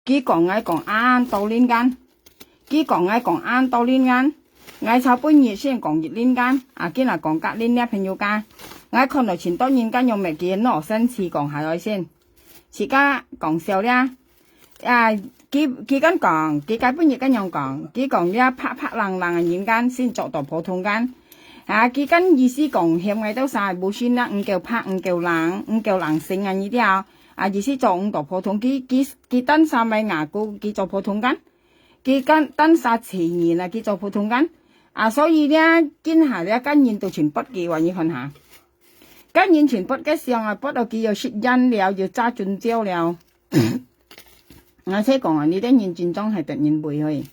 佢講愛講啱到呢間，佢講愛講啱到呢間，愛炒半夜先講熱呢間，今日講隔呢啲朋友間，愛看到前多年間用咩嘅攞生詞講下來先，而家講笑啦，佢間講，佢解半夜間用講，佢講呢拍拍冷冷嘅人間先做到普通間，佢間意思講向外都晒冇算啦，唔叫拍唔叫冷，唔叫冷性呢啲意思做唔到普通，佢等晒咪牙膏，佢做普通間，佢等晒前言佢做普通間，所以呢，今下呢間人都全筆嘅話，你看下，間人全筆嘅上筆到佢又雪印了，又揸進招了。我先講你啲人戰爭係突然背去，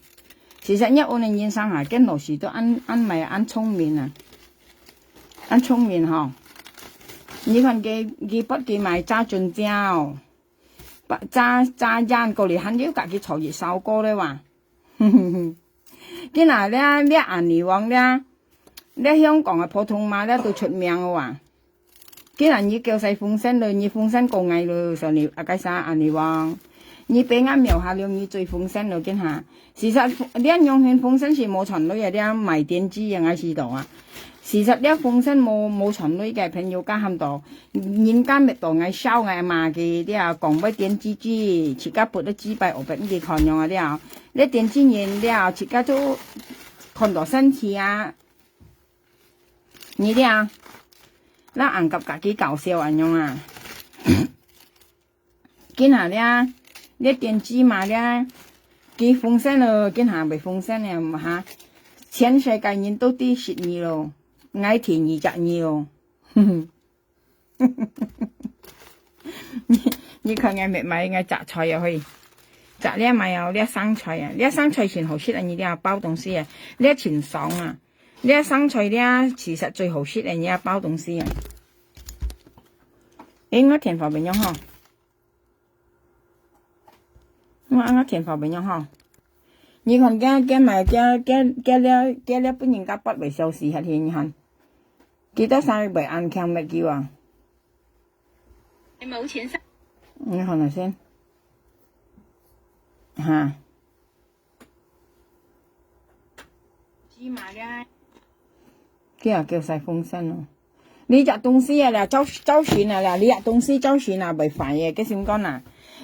其實一我哋人生下跟老師都按聰明按聰明嗬。你看佢筆記埋揸進招，揸印過嚟很了解佢創業首歌咧話，今日咧銀尼王咧香港嘅普通話咧都出名嘅話，今日你叫晒風聲嘞，你風聲過嗌嘞，上嚟介紹銀尼王。你俾我描下了你最風聲了，見下。事實呢用勸風聲是冇傳女嘅，啲賣電子嘅我知道啊。事實呢風聲冇傳女嘅朋友家喊到，人家咪當嗌燒嗌罵嘅啲講俾電子機，自家撥得紙幣我俾你看用啊啲呢電子人啲自家都看到新詞你啲那硬及自己搞笑啊用啊，見下呢。啲電子嘛咧，佢風聲咯，見下未風聲咧嚇，全世界人都啲食你咯，愛田而摘你咯，你看我咪買我摘菜入去，摘呢咪有呢生菜啊，呢生菜全好食啊，你啲包東西啊，呢全爽啊，呢生菜呢其實最好食啊，呢包東西啊，我填法邊樣嗬？我填法邊樣嗬？你看嘅咪嘅本人家不為小事係天看，幾多晒為硬強咪叫啊？你冇錢收？你看下先嚇，芝麻嘅，佢又叫晒風聲咯。你隻東西啦，周旋啦，你隻東西周旋啦，未煩嘅，佢點講啊？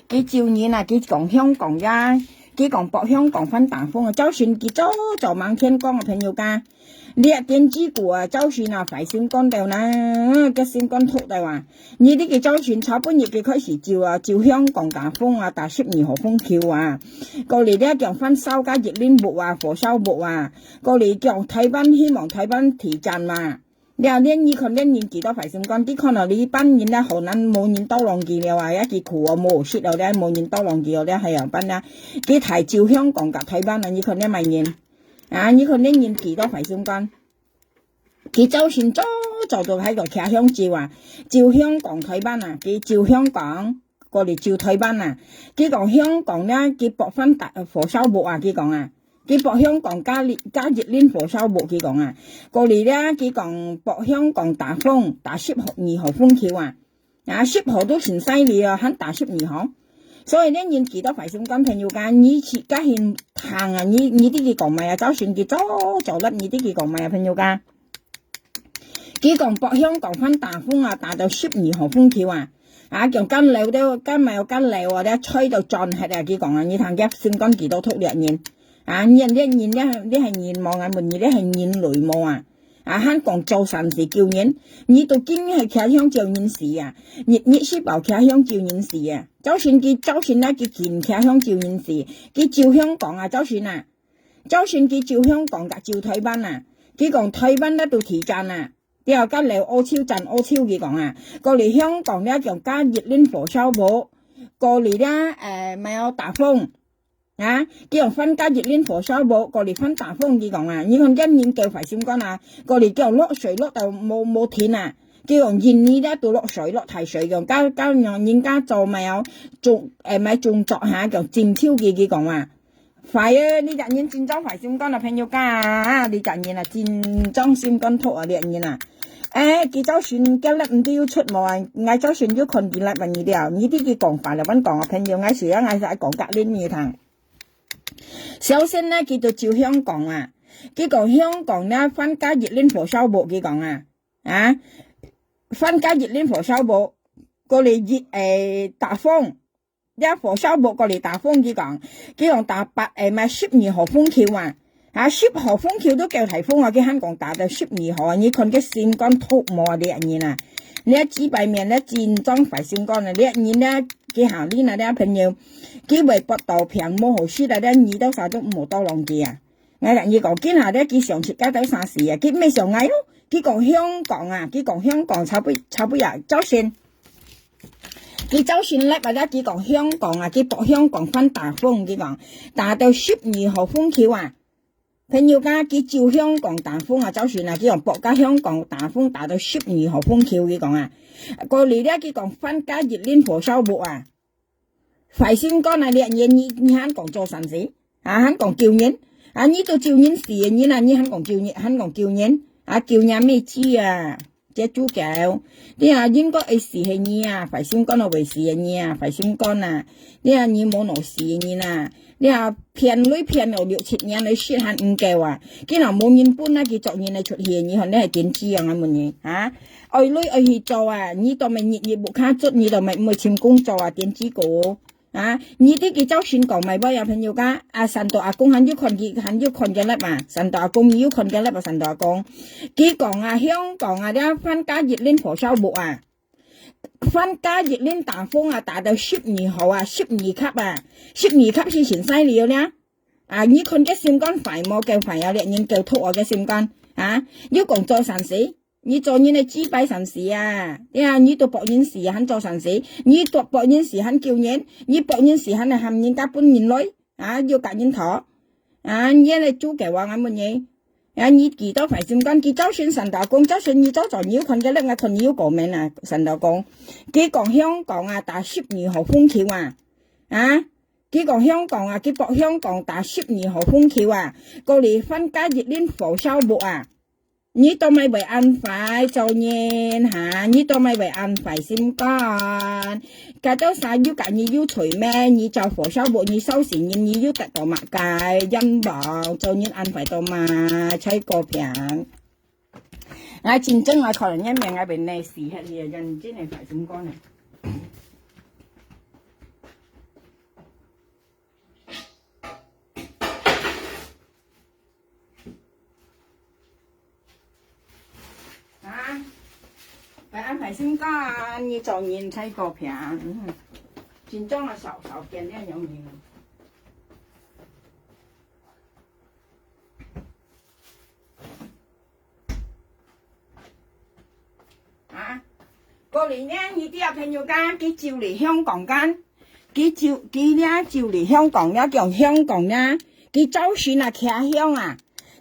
佢照年佢講香港呀，佢講博香港分大風周旋佢做猛天光嘅朋友家，你隻電子股周旋快閃光掉啦，個閃光禿嚟話，你呢個周旋炒半日嘅開始照香港大風大12號風球過嚟呢叫分收加熱鏈木火燒木過嚟叫睇班希望睇班提振你話呢佢呢年幾多排閃光啲可能你班人咧可能冇人多浪記了一件褲冇雪了咧冇人多浪記了咧係人班咧佢提照香港嘅睇班你佢呢咪年你佢呢年幾多排閃光佢周旋做到喺度騎香照香港睇班佢照香港過嚟照睇班佢講香港咧佢博分大火燒木佢講佢博香港加熱鏈火燒木佢講過嚟咧佢講博香港打風打12號風球10號都全犀利肯打12號所以呢人幾多排閃光朋友間你自家現行你啲佢講咪就算佢做得你啲佢講咪朋友間佢講博香港分打風打到12號風球叫跟流都跟咪有跟流咧吹到撞係佢講你睇嘅閃光幾多突烈人人係人望門呢係人雷望香港做神事叫人你到今係騎香照人事熱書包騎香照人事就算咧佢見騎香照人事佢照香港就算佢照香港照台灣佢講台灣咧到提振之後跟嚟柯超佢講過嚟香港咧就加熱鏈火燒木過嚟咧咪有大風叫人分加熱鏈火燒木過嚟分大風佢講你看一年叫排閃光過嚟叫落水落到冇田叫人現呢咧到落水落太水嘅加人家做咪有種咪種作下叫漸超佢講快呢隻人戰爭排閃光朋友家你隻人戰爭閃光禿呢隻人佢周旋今日唔都要出門啊，我周旋要看見啦，問你了，你啲佢講法啦，揾講啊，朋友，我時啊，我就講隔呢嘢堂。首先咧，佢就照香港啊，佢講香港咧，番家熱戀火燒部，佢講啊，番家熱戀火燒部，過嚟打風，一火燒部過嚟打風，佢講打12號風球啊。10號風球都叫颱風啊！喺香港打到12號啊！你看個線杆突冇啊！呢一年啊，呢一紙幣面咧戰爭快線杆啊！呢一年咧，佢行呢啲朋友，佢微博度平冇好輸啦！咧二到三都冇多浪嘅啊！我同你講，今下咧佢上次加到30啊！佢咩上嗌咯？佢講香港啊！佢講香港差不多周旋，佢周旋咧或者佢講香港啊！佢博香港翻大風，佢講打到12號風球啊！朋友家佢照香港打風啊，周旋啊，佢講博家香港打風打到12號風球，佢講啊，過嚟咧佢講番家熱戀火燒木啊，快先幹啊，你香港做神事啊，香港叫人啊，呢度叫人事啊，你香港叫人啊，叫人咩知啊？隻豬狗，你啊應該係事係你啊，快先幹啊為事係你啊，快先幹啊，你啊你冇攞事你啦。你話騙女騙我6、7年你説下唔夠啊！佢嗱冇人搬啦，佢作嘢嚟出現，你看你係點知啊？我問你啊，愛女愛去做啊，你都咪日冇卡足，你都咪唔去簽工作啊？點知個啊？你啲佢周旋講咪不有朋友家啊？神道阿公很要看嘅粒嘛，神道阿公要看嘅粒啊！神道阿公，佢講啊，香港啊，啲番家熱戀火燒木啊！番家熱戀打風啊，打到12號啊，12級啊，12級是全犀利啦！啊，你看嘅線杆快冇夠快啊，人夠拖我嘅線杆啊！要講做神事，你做人嘅資擺神事啊！你都博人事肯做神事，你都博人事肯叫人，你博人事肯係冚人家搬人來啊，要隔人妥啊！你嚟租嘅話咁乜嘢？啊！你幾多快線杆？佢周旋神道公，周旋你周在妖群嘅咧，我群妖個名啊！神道公，佢講香港啊，打12號風球啊！佢講香港啊，佢博香港打12號風球啊！過嚟番家熱戀火燒木啊！你都咪為安排做人嚇，你都咪為安排線杆。隔到晒要隔你要除咩？你做火燒木，你收錢你要得到物價因薄，做人安排到嘛，吹個平。我戰爭我可能一命我俾你死喺你人真係快線杆啊！phải ăn phải xứng có như trò nhìn thấy cổ phía chính trong là sảo tiền đấy nhóm mình cô lý nhá như tiếp theo nhiều ca cái chiều lý Hong Kong can cái nhá chiều lý Hong Kong nhá kiểu Hong Kong nhá cái cháu xuyên là khá Hong à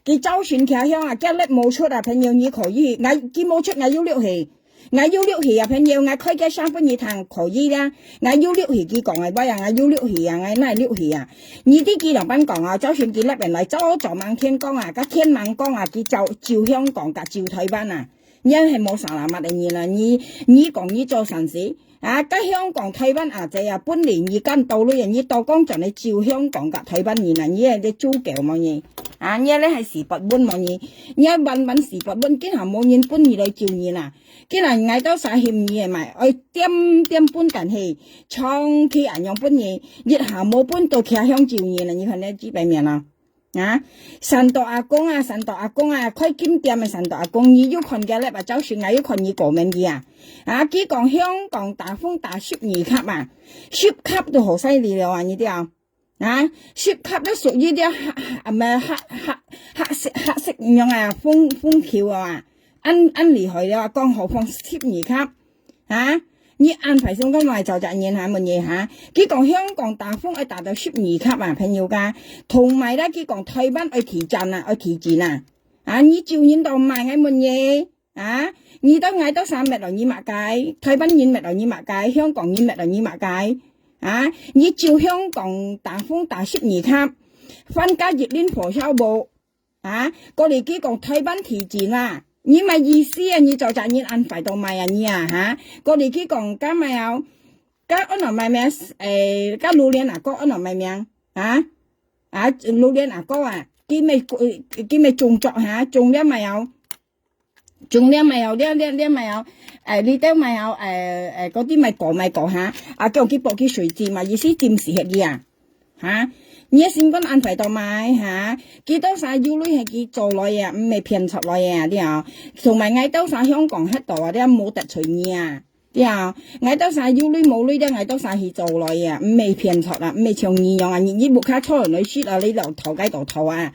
cái cháu xuyên khá Hong à cái lớp mô chút à朋友你可以ngay cái mô chút ngay 16戲我要6戲啊，朋友，我開嘅3分2堂可以啦。我要6戲，佢講係乜呀？我要6戲啊，我哪係6戲啊？呢啲佢兩班講啊，就算佢那邊來做萬天光啊，個天萬光啊，佢照香港㗎，照台灣啊，因係冇啥難物嘅嘢啦。你講你做神事啊，個香港台灣啊，這啊本年而間到咗人，你到講就你照香港㗎台灣人啊，你係啲租腳冇嘢。啊！你咧係時不穩冇嘢，你揾時不穩，今下冇人搬而來照你啦。今下嗌到晒欠嘢咪，我點搬緊去，長期人用搬嘢，一下冇搬到其他鄉照你啦。你看你知邊面啦？啊！神道阿公啊，開金店嘅神道阿公，你要看嘅咧，或者算我要看你個名嘅啊！啊！佢講香港打風打12級啊，10級都好犀利了啊！你啲啊！啊，10級都屬於啲黑色咁樣啊，風橋啊，安厲害啊，更何況12級啊！你安排上咁耐就責任下乜嘢嚇？佢講香港打風要達到12級啊，朋友家，同埋咧佢講台灣要提戰啊，啊你照應到賣嘅乜嘢啊？你都嗌到3日來你麥計，台灣人麥來你麥計，香港人麥來你麥計。啊！你照香港打風打12級，番家熱戀火燒木啊！過嚟幾講台灣提戰啊！你咪意思啊？你就責任安排到咪啊？你啊嚇，我哋去講咁咪有，咁安那咪名咁老年阿哥安那咪名啊老年阿哥啊，佢咪種作嚇，種咗咪有，種咗咪有呢咪有呢啲咪有嗰啲咪講嚇，叫佢搏佢水佔嘛，意思佔時係嘅嚇。你先講安排到買嚇，幾多晒要女係佢做來嘅，唔係騙出來嘅啲啊，同埋嗌多晒香港喺度啊啲冇得隨意啊啲啊，嗌多晒要女冇女啲嗌多晒去做來嘅，唔係騙出啊，唔係長意用啊，你木卡初人女説啊，你就頭街度頭啊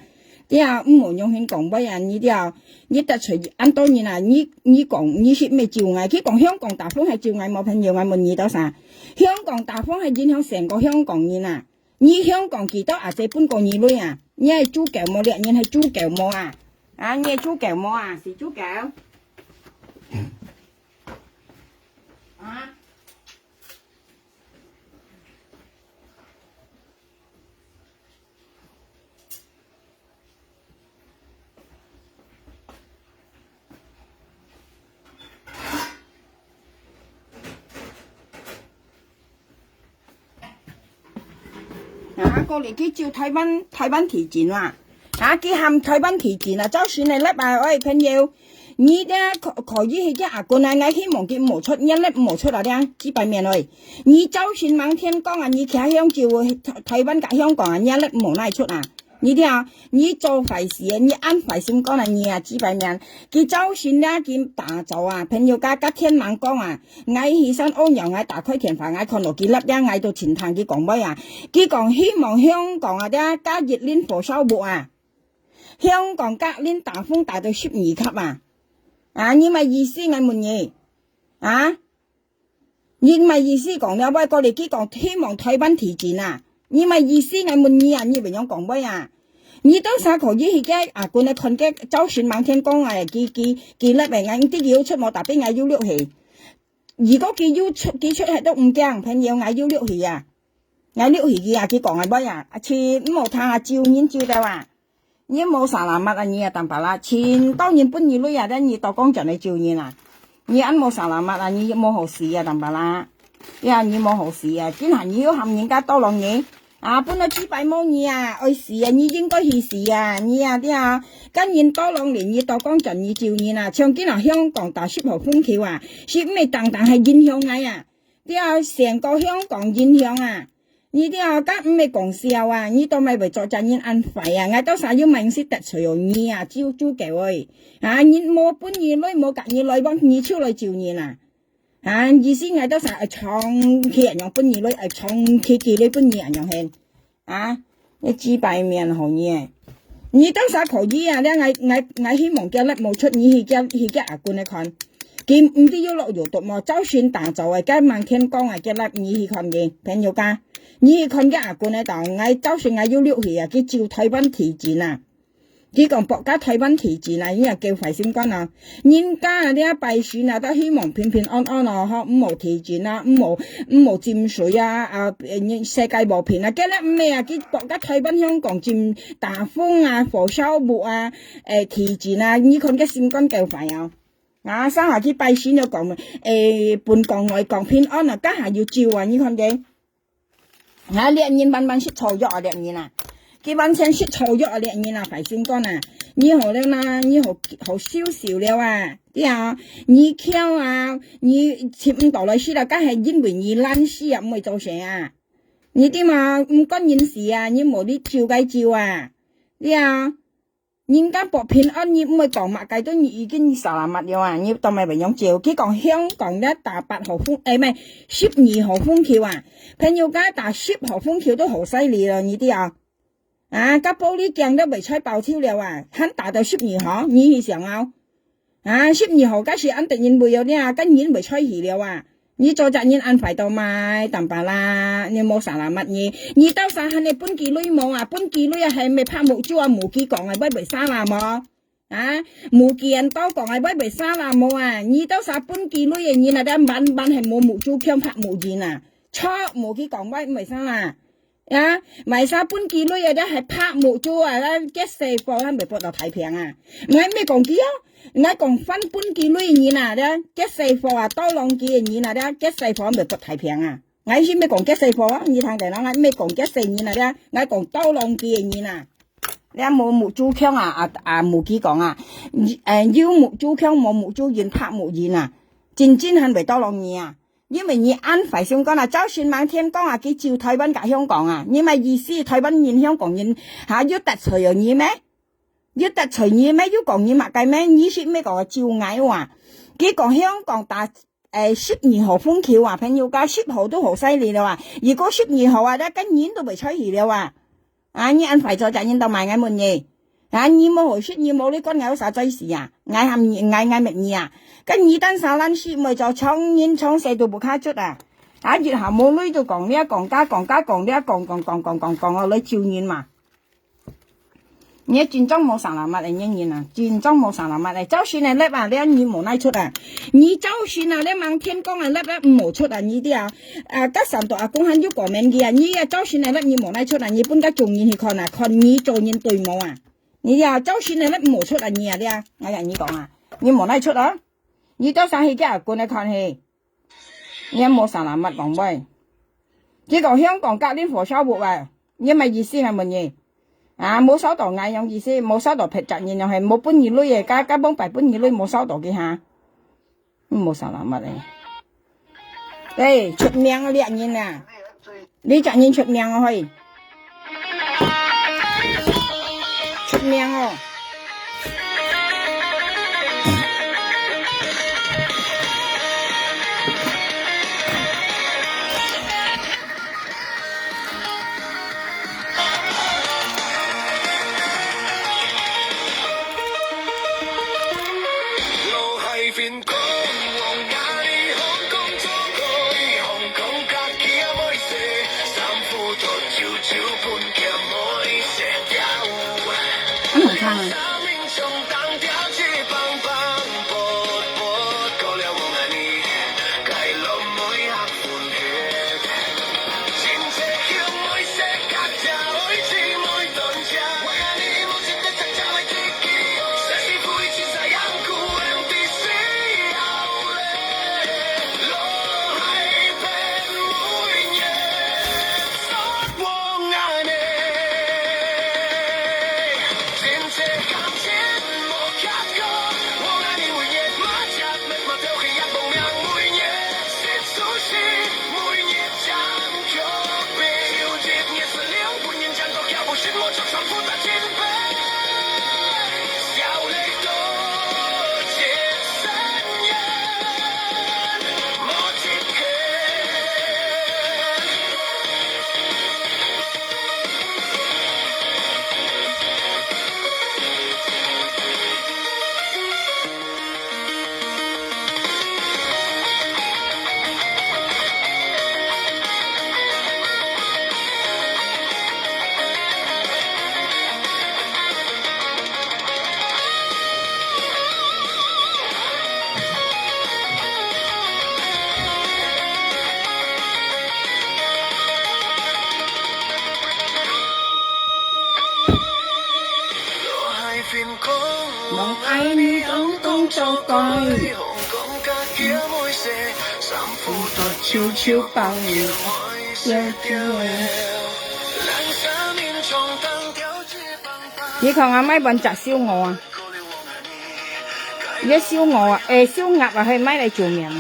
啲啊，唔冇用香港乜人呢啲啊，你得隨意，當然啊，你講你説咩照嗌，佢講香港大風係照嗌冇朋友嗌問你多晒，香港大風係影響成個香港人啊。你香港幾多啊？這半個二女啊？你係豬腳冇咧？你係豬腳冇啊？你係豬腳冇啊？是豬腳啊？過嚟佢照台灣提前啦，佢喊台灣提前啦，就算係叻啊，喂朋友，你咧可以去嘅阿官啊，我希望佢冇出，一粒冇出啊啲幾百面喂，你就算猛天講啊，你企香照台灣夾香港啊，一粒冇拉出啊，你啲啊，你做壞事啊，你安排先講啊，你啊幾百面，佢就算咧佢打走啊，朋友家天猛講啊，嗌起身安陽嗌打開電話嗌看到幾粒咧，嗌到前堂佢講咩啊？佢講希望香港啊啲加熱鏈火燒木啊，香港隔鏈大風大到12級啊！你咪意思嗌乜嘢啊？你咪意思講咧，喂過嚟佢講希望台灣提前啊！你咪意思嗌乜嘢啊？你咪樣講咩啊？你都啥可以去嘅啊？官嚟看嘅，就算猛天講啊，佢叻嚟嗌啲要出冇特別嗌要溜氣。如果佢要出係都唔驚，朋友嗌要溜氣啊！嗌溜氣嘅啊，佢講係咩啊？前冇睇下照面照到啊！你冇啥難乜啊？你啊當白啦，前當然本二女啊，你到講盡你照面啊！你啱冇啥難乜啊？你冇好事啊當白啦！呀，你冇好事啊！今下你要含人家多兩嘢。本來幾百蚊你啊，愛事啊，你應該去事啊，你啊啲啊，今年多兩年你到講盡你照年啊，唱見啊香港大10號風球啊，說咩等係影響你啊，啲啊成個香港影響啊，你啲啊家唔係講笑啊，你都咪為做責任安排啊，我都想要明識得隨你啊，招嘅喂，你冇本二女冇隔二女幫你出來照年啊。意思我都成日長期人用本二女，長期幾女本二人用係，你幾百面行嘢，你都成可以啊！我希望嘅粒冇出，你去嘅阿官嚟看，佢唔知要落油毒麼？就算打就係今晚天光啊嘅粒，你去看嘅朋友家，你去看嘅阿官喺度，我就算我要溜去啊，佢照台灣提前啊。佢講國家台灣提前啊，已經係叫快先幹啊！人家啊啲拜選啊，都希望平平安安啊，嗬，唔好提前啊，唔好佔水啊，世界和平啊，嘅咧咩啊？佢國家台灣香港佔大風啊，火燒木啊，提前啊，呢個嘅先幹叫快啊！生下佢拜選就講本港外港平安啊，家下要照啊，呢個嘅兩年慢慢識錯咗啊，兩年啊！佢完全識錯咗啊！你快先講啊！你好了啦，你好少少了啊！啲啊，你跳啊，你接唔到來書啦，梗係因為你懶事啊，唔會做成啊！你啲嘛唔關人事啊，你冇啲照計照啊！啲啊，人家博平安，你唔會講乜計都已經實難乜了啊！你當咪為樣照？佢講香港咧打8號風，唔係12號風球啊！朋友家打10號風球都好犀利啦！你啲啊！個玻璃鏡都未吹爆超了啊！肯打到12號，你去想啊！12號嗰時肯定然會有啲啊，今年未吹起了啊！你做責任安排到咪淡白啦，你冇啥乜嘢，你到時係你本幾女冇啊？本幾女啊係咪拍木珠啊？無幾講係威為沙啦冇無幾人多講係威為沙啦冇啊！你到時本幾女嘅你那啲晚係冇木珠槍拍木劍啊，錯無幾講威為沙啦。啊，買啥半幾類啊？係拍木做啊，結四貨係咪博到太平啊？我咩講幾啊？我講分半幾類嘢嗱，結四貨啊，多兩幾嘢嗱，結四貨咪博太平啊？我先咩講結四貨啊？你睇睇啦，我咩講結四嘢嗱，我講多兩幾嘢嗱。你冇木做槍啊？冇幾講啊？要木做槍冇木做煙拍木煙啊？真係咪多兩嘢啊？因為你安排上講啦，就算猛天講啊，佢照台灣甲香港啊，你咪意思台灣人香港人嚇要突除樣嘢咩？要突除嘢咩？要講嘢乜計咩？你說咩個照矮話？佢講香港打12號風球啊，朋友家10號都好犀利啦話，如果12號啊，今年都未吹起了話，你安排咗就引到埋我們嘢。你冇好說，你冇你講有啥罪事啊？嗌乜嘢啊？跟二單手爛說咪就創死都不卡出啊！月下冇女就講呢一講加講呢一講我女照念嘛。你轉裝冇上來物嚟應啊，轉裝冇上來物嚟，就算係叻啊，你冇拉出啊！你就算啊，你猛天光啊叻冇出啊！你啲加上度公肯要講名嘅啊，你就算係叻你冇拉出啊！你搬家做嘢去看啊，看你做嘢對冇啊！你就算係叻冇出啊！你我同你講啊，你冇拉出啊！你多上去家管嚟看戲，你冇上來物講喂，結果香港隔年火燒活啊！你咪意思係乜嘢？冇收到嗌樣意思，冇收到劈責任又係冇搬二女嘅，加幫擺搬二女冇收到嘅嚇，冇收啦乜嚟？出名嘅獵人啊！你責任出名啊可以，出名哦！望愛你當當作對，衫褲都悄悄幫你你看阿媽揾隻燒鵝啊，而家燒鵝啊，燒鴨啊，去買嚟做麵啊。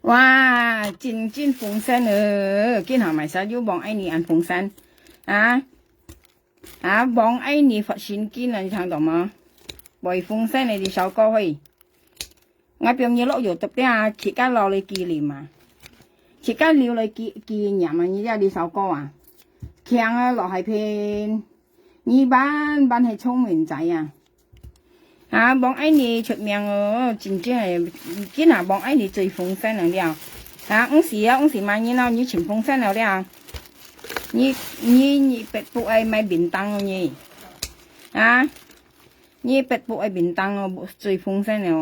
哇，真風扇見下咪使要望愛你按風扇望愛你發神經啊，你聽到嗎？為風扇你哋首歌去，我邊嘢落油特啲啊，切間落你紀念啊，切間料你紀念啊，你啲首歌啊，強啊落係片，你班係聰明仔啊，望愛你出名哦，真正係見下望愛你最風扇了五時萬年咯，你全風扇了你別不愛買便當你你別不愛便當哦，最風扇了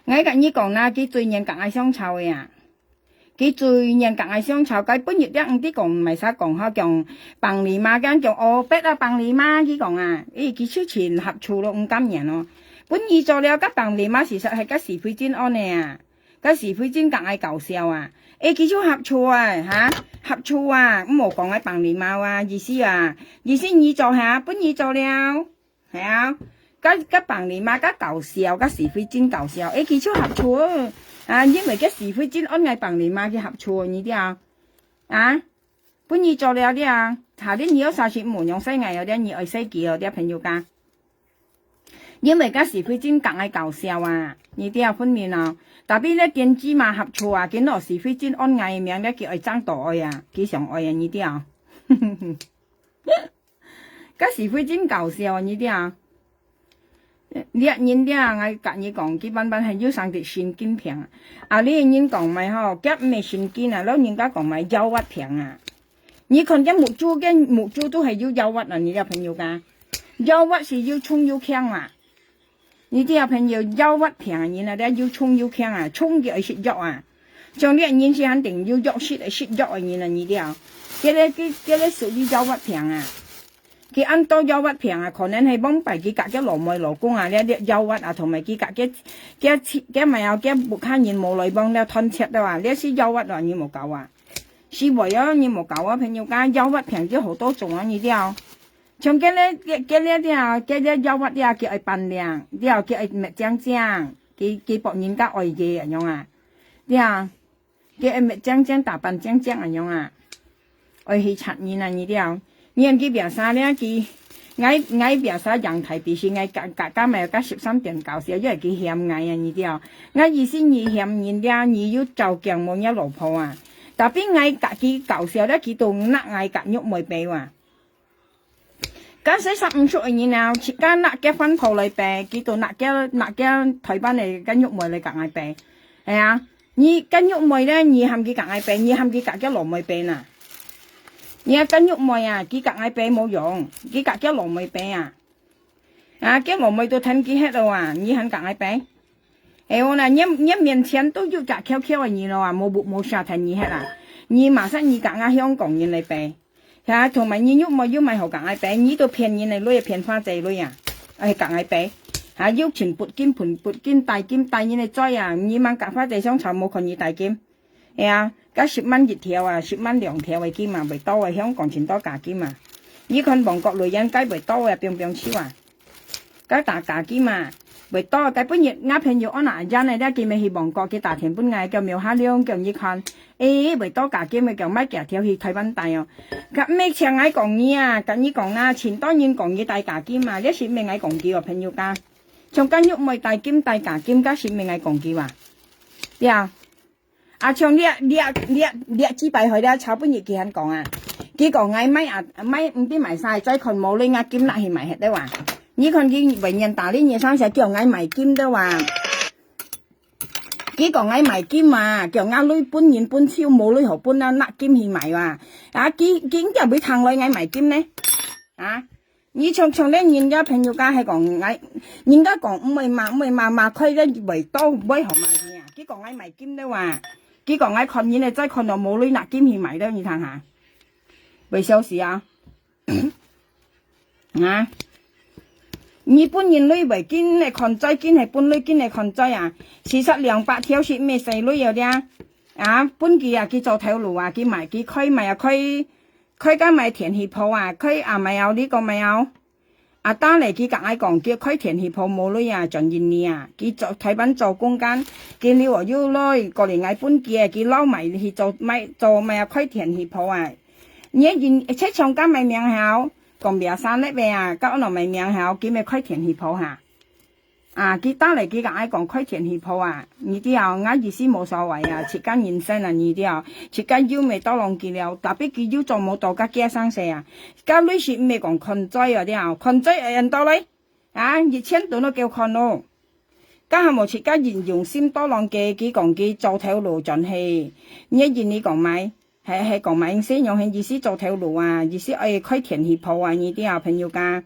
我跟你講啦，佢最人格愛相臭嘅佢最人格愛相臭，佢本月啲啲講唔係使講下講bằng你媽間講哦別啊bằng你媽佢講佢出錢合處咯，唔甘人咯，本意做了個bằng你媽事實係個是非真安嘅個是非真格愛搞笑佢出合處合處咁冇講喺bằng你媽意思你做下本意做了係個bằng你媽個搞笑個是非真搞笑佢出合處因為個是非真安愛bằng你媽嘅合處你啲本意做了啲下啲你有啥事唔用西藝有啲你愛西記有啲朋友家因為個是非真格愛搞笑你啲分面特別咧電子嘛合處見到是非真安愛名咧叫愛爭大愛幾常愛你啲個是非真搞笑你啲你人啲我隔你講基本係要上啲神經病你人講咪夾咩神經老人家講咪憂鬱病你看啲木豬都係要憂鬱你啲朋友家憂鬱是要衝要強你啲朋友憂鬱病你哋要衝要強衝嘅係食藥像啲人是肯定要藥食藥你啲佢哋屬於憂鬱病佢按到憂鬱病可能係幫俾佢隔嘅羅妹老公呢啲憂鬱同埋佢隔嘅咪有嘅木卡人冇嚟幫咧吞切啦呢是憂鬱你冇搞是為咗你冇搞朋友家憂鬱病咗好多種你啲像嘅咧嘅啲憂鬱啲叫係扮靚啲叫係咪正佢博人家愛嘅樣啲叫係咪正打扮正樣愛去插你你啲你佢表啥咧？佢愛表啥陽台必須愛加咪有加13點搞笑，因為佢嫌愛你啲我意思你嫌人哋你要就強冇一老婆特別愛佢搞笑咧，佢都唔愛夾肉梅俾嗰時15歲你now，切間辣嘅分鋪嚟俾，佢都辣嘅台班嚟跟肉梅嚟夾愛俾，你跟肉梅咧，你喊佢夾愛俾，你喊佢夾嘅羅梅俾你跟肉梅佢夾愛俾冇用，佢夾嘅羅梅俾嘅羅梅都吞佢hết rồi你喊夾愛俾，我嗱一面前都要夾 QQ 你咯冇啥睇你hết你馬上你夾喺香港人嚟俾。同埋你肉梅要買好夾愛俾，你都騙人嚟女騙花仔女係夾愛俾要全撥肩盤撥肩大肩大人嚟追你問夾花仔商場冇看你大肩加10蚊一條10蚊2條嘅肩未多香港全多價肩你看韓國女人雞未多變超加大價肩未多嘅本日朋友安娜人嚟咧見未去韓國嘅大田本嗌叫苗下亮叫你看未多價肩咪叫乜嘅條去睇溫大咁咩請嗌講你跟你講前當然講你大價肩一時咪嗌講幾個朋友家從間喐咪大肩大價肩加時咪嗌講幾從你支幣去咧炒本日佢肯講佢講嗌咪唔知埋晒再看冇你肩辣去埋hết đấy你看佢為人打呢嘢生成叫嗌埋肩都話，佢講嗌埋肩叫嗌女搬完搬超冇女何搬甩肩去埋佢就俾撐女嗌埋肩呢你從咧人家朋友家係講嗌，人家講唔係嘛佢咧為多唔會學埋嘅佢講嗌埋肩都話，佢講嗌看人咧再看到冇女甩肩去埋都你睇下，為小事你搬人女為堅嚟看災堅係搬女堅嚟看災事實200條是咩細女有啲搬佢做頭路佢埋佢開咪開間咪田氣鋪佢咪有呢個咪有啊，打嚟佢夾嗌講叫開田協鋪冇女啊，盡現你啊，佢做睇緊做工間，佢你話要女過嚟嗌搬嘅，佢撈埋去做咪啊開田協鋪啊，你現出廠間咪名校，講邊生叻咩啊，交落咪名校，佢咪開田協鋪嚇，啊，佢打嚟佢夾嗌講開田協鋪啊，呢啲啊我意思冇所謂啊，設間現身啊呢啲啊，設間腰咪多浪佢了，特別佢腰做冇到家驚生死啊。家女士咪講困災啊啲啊，困災人到嚟啊，2000度都叫困咯。家下冇設家用心多浪嘅，佢講佢做條路盡係，你講咪係講咪先用係意思做條路啊，意思開田協鋪啊呢啲啊朋友家，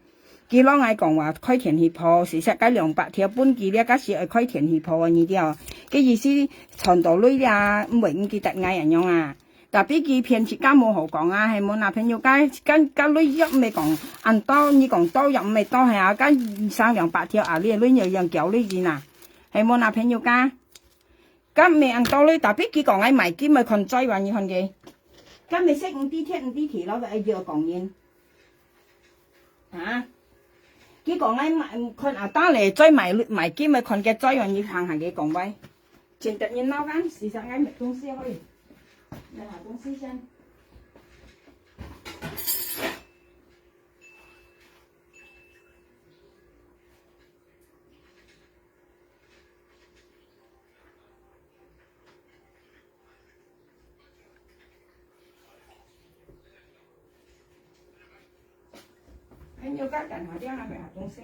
佢攞嗌講話開田協鋪，事實家200條搬佢呢家是開田協鋪啊呢啲啊，嘅意思長道女啊唔會唔記得嗌人樣啊。特別佢騙設家冇好講啊，係冇男朋友家女一咪講按多，你講多又唔係多係啊，家200-200條啊，你女又樣叫女字嗱，係冇男朋友家，家咪按多女，特別佢講喺埋兼咪困追話你看嘅，家咪識5啲貼5啲條咯，佢要講嘢，啊，佢講喺埋困啊單嚟追埋兼咪困嘅追話你行嘅講喂，前突然撈緊，事實喺咪公司可以。你下公司先。朋友家近下啲係咪下公司？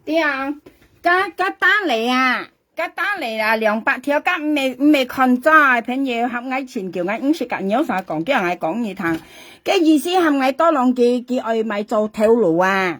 啲啊，家單嚟啊，200條家未困災，朋友合嗌前叫嗌50個有啥講，叫人嗌講你聽，嘅意思係咪多浪佢愛咪做條路啊？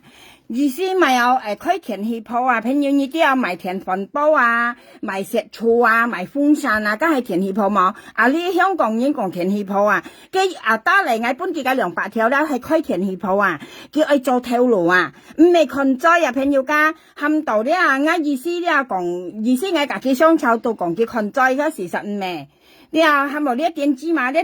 意思咪有開田協鋪啊，朋友呢啲有賣田粉包啊，賣石醋啊，賣風扇啊，梗係田協鋪冇。啊呢香港人講田協鋪啊，嘅打嚟嗌搬幾架200條咧係開田協鋪啊，叫愛做條路啊，唔係困災啊，朋友家冚到咧嗌意思咧講，意思嗌家己商炒到講佢困災嘅事實唔係。你啊，係冇呢一點芝麻咧，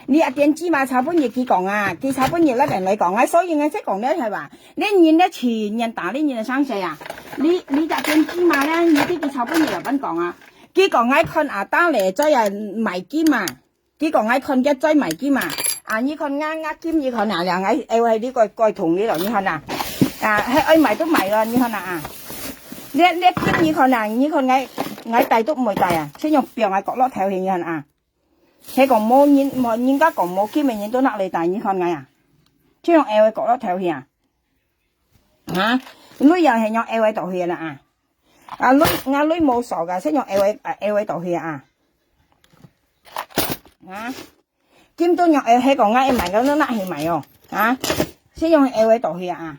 你一點芝麻炒半日佢講啊，佢炒半日咧人嚟講啊，所以我即講咧係話，呢年咧前年打呢年嘅生死啊，你一點芝麻咧，你啲佢炒半日又咁講啊，佢講喺困打嚟再係埋肩啊，佢講喺困嘅再埋肩啊，啊呢困肩呢困喺呢個蓋筒呢度呢困啊，喺埋都埋啦呢困啊，呢肩呢困啊，呢困我帶都唔會帶啊，先用表我角落頭去人啊，佢講冇人家講冇見面人都拿嚟帶你看我啊，先用 L 角落頭去啊，嚇，女人係用 L 度去啦啊，女冇傻噶，先用 L 度去啊，啊，兼都用 L 喺個嗌埋嗰都拿去埋哦，啊，先用 L 度去啊，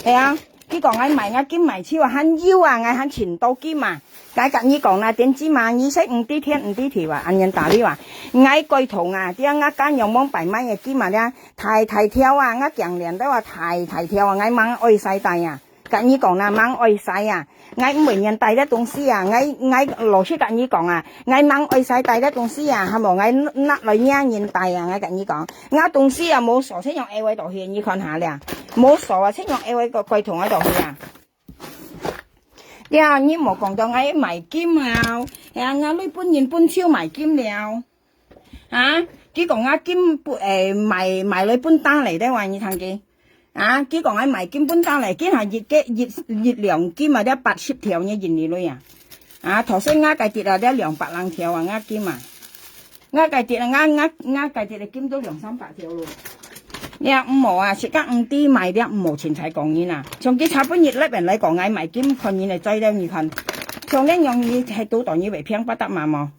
係啊。佢講嗌埋兼埋超啊，慳腰啊，嗌慳前刀兼啊，解緊呢講啦，點知嘛？你識5啲天5啲條啊，人打你話，嗌貴圖啊，啲間又冇擺乜嘢兼啊咧，提跳啊，強連都話提跳啊，嗌掹愛晒大啊，緊呢講啦，掹愛晒啊，嗌唔明人帶啲東西啊，嗌羅出緊呢講啊，嗌掹愛晒帶啲東西啊，係冇嗌甩女人帶啊，嗌緊呢講，嗌東西啊冇傻先用 A 位度去，你看下咧。冇傻啊！先用 A 位個櫃筒喺度去啊！呀，你冇講到嗌埋兼啊！呀，我女搬超埋兼了啊！佢講嗌兼埋女搬單嚟的話，你睇見啊？佢講嗌埋兼搬單嚟，兼係熱量兼啊！啲80條呢現你女啊！啊，頭先嗌計跌啊！啲200條啊！嗌兼啊！嗌計跌啊！嗌計跌你兼到200-300條咯！你5毛啊，食間5啲賣啲5毛錢才講嘢啊！從佢差半日咧人嚟講嗌賣金看嘢嚟追了你看，從呢樣嘢係到當嘢為偏不得嘛麼？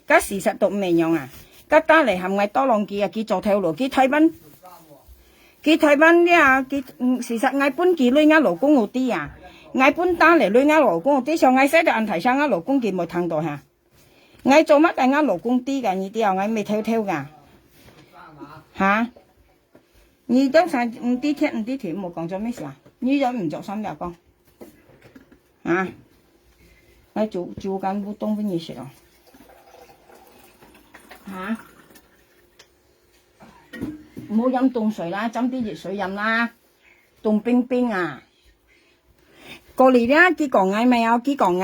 咁事實都唔一樣啊！咁打嚟係咪多浪機啊？佢做條路，佢睇翻啲啊！佢事實嗌搬佢女啱勞工嗰啲啊，嗌搬打嚟女啱勞工嗰啲，上嗌寫到問題上啱勞工佢冇聽到嚇，嗌做乜係啱勞工啲㗎？呢啲啊，嗌未跳㗎嚇。你都晒5啲鐵5啲條冇講咗咩事啊？呢種唔做心㗎講啊！我做緊烏冬俾你食咯嚇！唔好飲凍水啦，斟啲熱水飲啦，凍冰冰啊！過嚟啦，佢講嗌咪有，佢講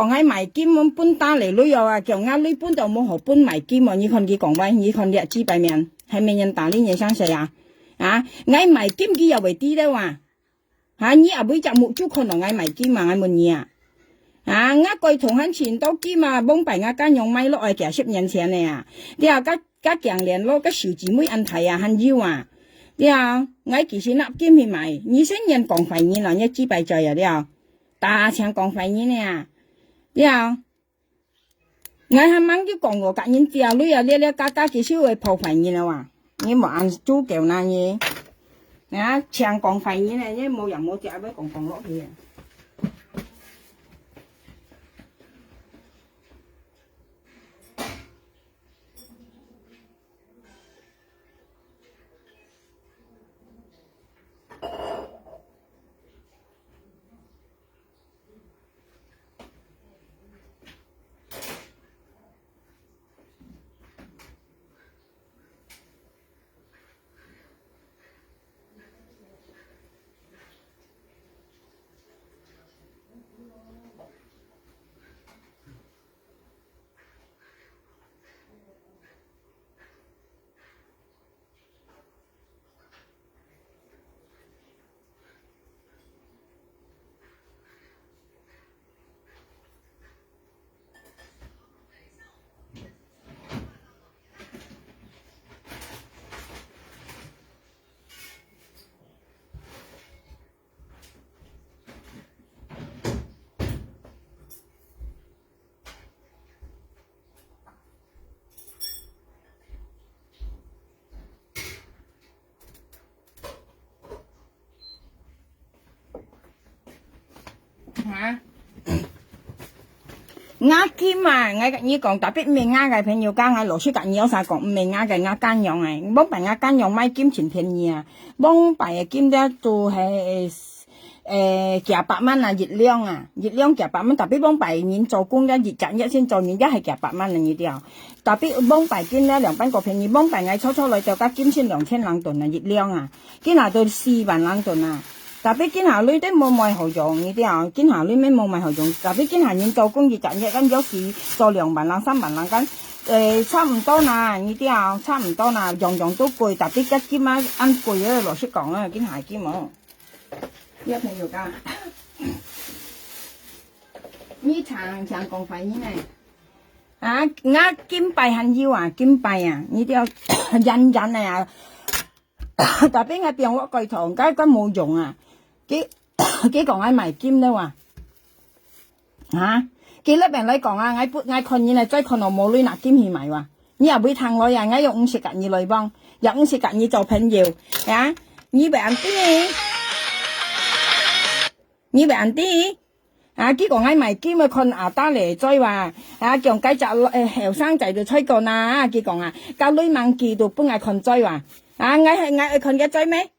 嗌埋金咁搬單嚟旅遊啊，叫啱呢搬就冇何搬埋金啊！你看佢講喂，你看你知白面，係咪人打呢嘢生死啊？啊，嗌埋金佢又為啲咧話，嚇你又每隻木豬可能嗌埋金啊，嗌乜嘢啊？啊，貴同肯錢多金啊，幫弊間用米落去其實10年前嚟啊，你話家強連咯，個小姊妹問題啊，很要啊，你話其實納金去買，2000年講費嘢啦，一知弊罪啊，你話大場講費嘢呢，你話係掹啲講我隔人之後，你又家幾少會破費嘢啦話，你冇按租叫那嘢，啊，場講費嘢呢，因冇人冇隻會講落去啊。嚇，啱金啊！我你講特別唔係啱嘅朋友講係羅書格，有啥講唔係啱嘅啱間樣嘅，幫辦啱間樣買金錢便宜啊，幫辦嘅金咧都係幾百蚊啊，月亮幾百蚊，特別幫辦人做工咧，月賺一先做完一係幾百蚊啊呢啲啊，特別幫辦金咧200個便宜，幫辦嘅初嚟就加金先2000兩噸啊，月亮啊，金下到4萬兩噸啊。特別見下女都冇買好用呢啲啊，見下女咩冇買好用，特別見下人做工業賺一間有時做2萬兩3萬兩間，差唔多啦呢啲啊，差唔多啦，樣樣都貴，特別一兼啊按貴啊羅叔講啊，見下兼冇，一定要加，呢長講費呢，啊啱兼幣很要啊，兼幣啊，呢啲啊印啊，特別係變我櫃堂，梗冇用啊。幾講嗌埋金咧話，嚇幾粒人嚟講啊，嗌看見嚟再看到冇女拿金去買話，你又會聽我呀，嗌用50個二來幫，用50個二做朋友，啊，你俾人啲，啊，幾講嗌埋金啊，看阿打嚟再話，啊，將計隻後生仔就吹過啦，幾講啊，教女猛記到幫嗌看再話，啊，嗌看嘅再咩？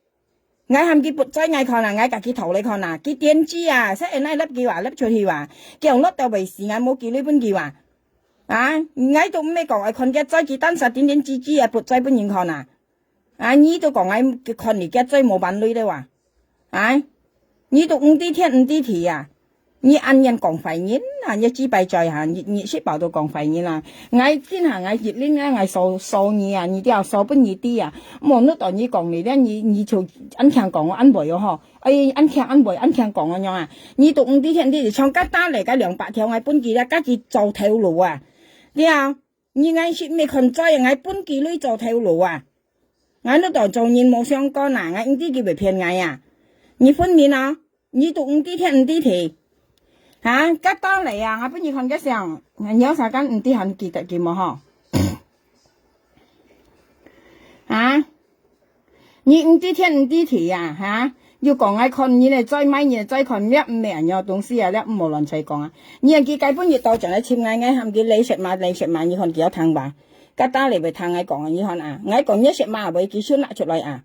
嗌含佢撥仔嗌看啊，嗌夾佢頭你看啊，佢電子啊，即係嗱粒佢話粒出去話，叫人甩到為時嗌冇叫呢本佢話，啊，嗌到咩講嗌看嘅仔佢單實點吱吱啊，撥仔本人看啊，啊，呢度講嗌看嚟嘅仔冇版女咧話，啊，呢度5啲天5啲地啊。你按人講費錢啊，一支幣在下，熱識爆到講費錢啦。嗌天下嗌熱拎啊，嗌數你啊，你啲又數不熱啲啊。冇得當你講嚟咧，你就按強講我按背哦嗬。哎，按強按背按強講咁樣啊。你讀5啲天啲唱吉單嚟，加200條嗌搬佢啦，加佢做條路啊。你啊，你嗌説咩群災啊？嗌搬佢女做條路啊。俺都到做人冇相干啊，俺唔知佢被騙俺呀。你分年啊，你都唔知天唔知地，吓，吉當嚟啊，我不如看嘅上，我有啥間唔知行記得嘅冇嗬，啊，你唔知天唔知地呀，吓，要講我看你嚟再買嘢再看叻唔明有東西啊，叻唔無論再講啊，你人佢基本要到陣嚟簽嗌喊佢你食嘛，你看幾有聽吧。吉打嚟咪聽我講啊，你看啊，我講一食嘛，咪幾先拿出嚟啊，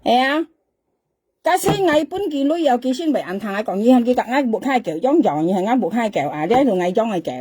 係啊，假使我本幾女有幾先咪按聽我講，你看佢夾我冇開橋，裝裝，你係我冇開橋啊，呢度我裝係橋，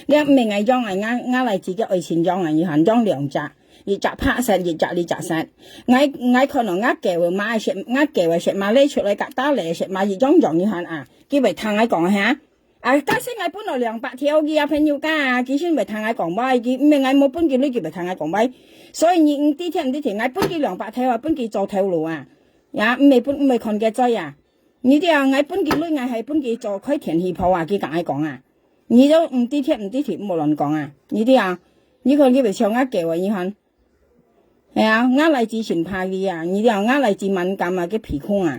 呢唔係我裝係我嚟自己愛錢裝啊，你看裝兩隻，一隻拍實，一隻你隻實，我可能我橋買食，我橋食買呢出嚟吉打嚟食買一裝裝，你看啊，佢咪聽我講嚇。啊！假使我本來200條嘅朋友家，佢先咪聽我講咪，佢唔係我冇本嘅女，佢咪聽我講咪。所以你唔啲聽唔啲聽，我本嘅200條啊，本嘅做頭路啊，呀唔係看嘅仔啊。你啲啊，我本嘅女我係本嘅做開田氣泡啊，佢講我講啊。你都唔啲聽唔啲聽，冇亂講啊。你啲啊，你看佢咪唱我叫啊，你看。係啊，我嚟自前排嘅啊，你啲啊，我嚟自敏感啊嘅皮膚啊。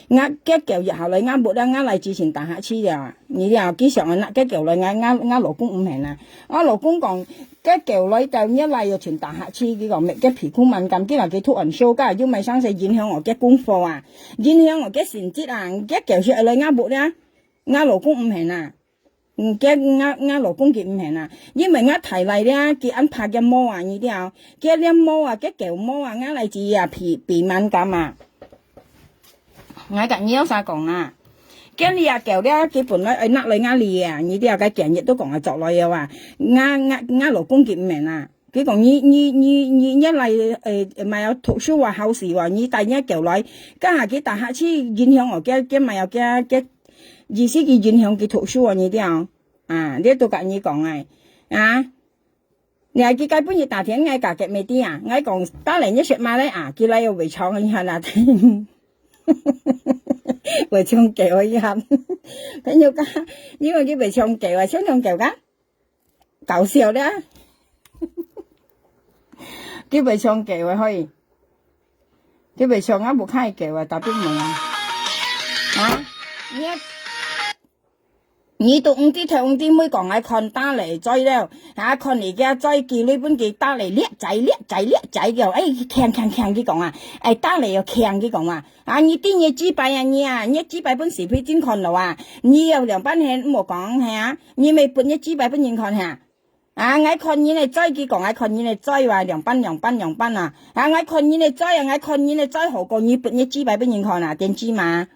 我嘅叫日後嚟我冇啦，我嚟之前大客車啊，你又幾常啊？嘅叫嚟我老公唔係啦，我老公講嘅叫嚟就一嚟要全大客車呢個嘅皮膚敏感，啲話佢突然燒㗎，要咪生死影響我嘅功課啊，影響我嘅成績啊，嘅叫出嚟我冇啦，我老公唔係啦，嘅我老公佢唔係啦，因為我提嚟咧，佢安排嘅毛啊，你啲啊，嘅啲毛啊，嘅叫毛啊，我嚟自啊皮敏感啊。我講你有啥講啊？叫你啊叫咧，佢本來拿嚟壓你啊，你啲啊嘅件嘢都講係作來嘅話，我老公佢唔明啊，佢講你一嚟咪有讀書話考試話，你第一叫來，家下佢大客車影響我嘅咪有嘅意思佢影響佢讀書啊，你啲啊呢度講你講啊，你係佢基本要大天嗌價嘅未啲啊，我講打嚟一食嘛咧啊，佢嚟又圍廠你係啦。會唱劇可以喊，朋友家，因為佢會唱劇啊，想唱劇噶，搞笑啦，佢會唱劇啊可以，佢會唱啊冇開劇啊，特別悶啊，你都唔知聽唔知妹講我看打嚟追了，看你嘅追叫你本嘅打嚟叻仔嘅，強佢講啊，打嚟又強佢講啊，你啲嘢支擺啊你支擺本視頻真看到啊，你有2班人冇講係啊，你咪本一支擺本人看下，我看你嚟追佢講，我看你嚟追話2班啊，我看你嚟追啊，我看你嚟追好過你本一支擺本人看啊，點知嘛？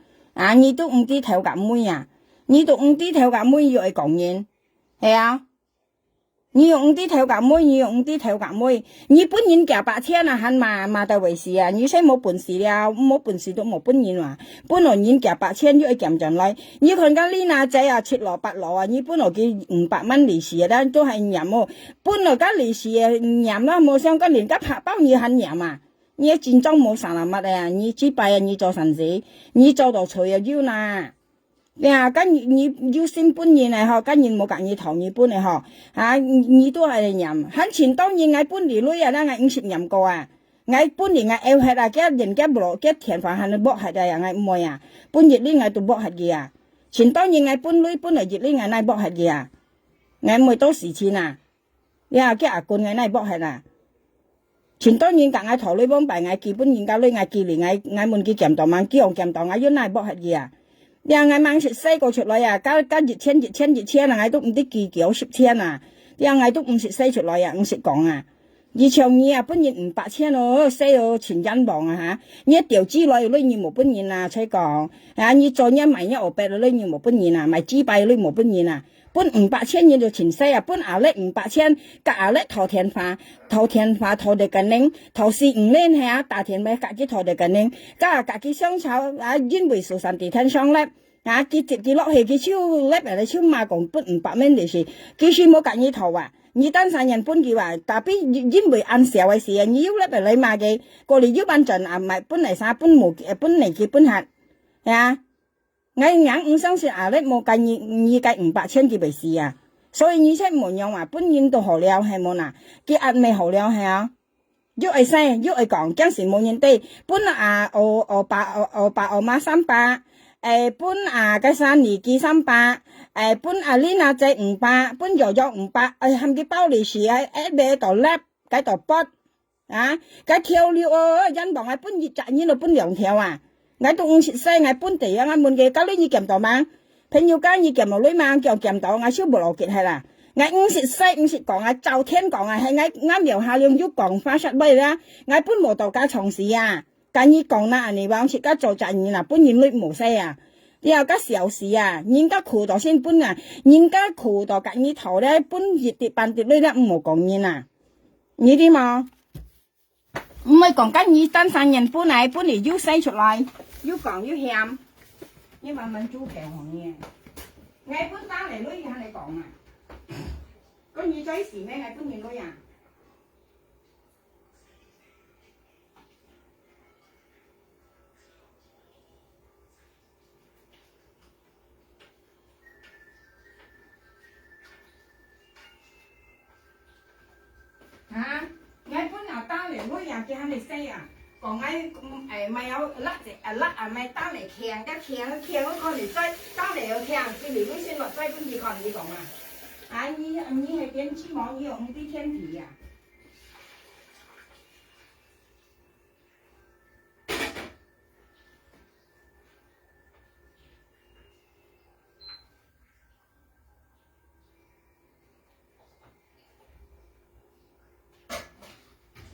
你都唔知頭夾妹啊！你都唔知頭夾妹要嚟講嘢，係啊！你用唔知頭夾妹，你用唔知頭夾妹，你本人夾白車啊，肯嘛到回事啊！你先冇本事啊，冇本事都冇本人話，本來人夾白車要去夾進來，你看家呢娜仔啊，切蘿蔔羅啊，你本來佢500蚊利是啊，都係飲喎，本來家利是啊飲啦，冇想過連家拍包你肯飲啊！你戰爭冇散啦乜啊？你支幣啊，你做神子，你做到除又要啦。你要先搬嘢嚟嗬，跟住冇夾你頭你搬嚟嗬，你都係飲，喺前當然我搬嚟女啊啦，我唔食飲過啊，我搬嚟我 L 係啊，嘅人家冇嘅田飯係你剝係啊，我唔會啊，搬熱呢我都剝係嘅啊，前當然我搬女搬嚟熱呢我乃剝係嘅啊，我唔會多時錢啊，嘅阿罐我乃剝係啦，前當然夾我頭女幫辦我基本人家女我記嚟我問佢鹹豆萬幾樣鹹豆我要乃剝係嘅啊。我晚食西個出來啊，加熱千啊，我都唔知幾10千啊，我都唔食西出來啊，唔食講啊，而長義啊，本人500千咯，西哦全人亡啊吓，你一條之內呢你冇本人啊，才講你做一萬一500呢你冇本人啊，賣紙幣呢冇本人啊，本500千你就全西啊，本後咧500千，隔後咧投田化投地近領，投4 5年係啊，大田咪隔幾投地近領，加隔幾香草因為數上地攤上咧。佢直接落去，佢超叻嚟，超馬講本500蚊利是，佢算冇隔你頭啊！你單身人本佢話，特別因為按社會事啊，你要叻嚟你買嘅，過嚟要班陣啊，唔係本嚟啥本冇本嚟佢本客，係啊！我硬唔相信啊，你冇計你計500千佢未事啊，所以你出門用話本人都好了係冇嗱，佢壓未好了係啊！喐係西，喐係講，嗰時冇人哋，本我爸我媽300，本個三年幾300，本Lina仔500，本柔柔500，含啲包利是買度粒，cái度筆，cái theo liệu dân bọn本熱賺呢度本2條我都50歲我本地我問嘅嗰啲嘢到嘛，朋友間嘢到女嘛，叫到我少無邏輯係啦。我50歲50講就天講係我聊下兩句講法實咪啦，我本無度家從事但係講啦，人哋話食家做賺啦，本人女無勢然後家小事人家苦到先本人家苦到隔呢頭咧，本熱跌半跌女咧唔好講嘢你啲嘛？唔係講緊你單身人本嚟要洗出嚟，要講要鹹，你慢慢做平行嘢，我本單嚟女向你講個女仔時咩係本人女我本單嚟女叫向你洗講咪有甩咪單嚟強嗰個嚟追，單嚟又強，叫你女先落追本二看你講你係點知網要用啲天皮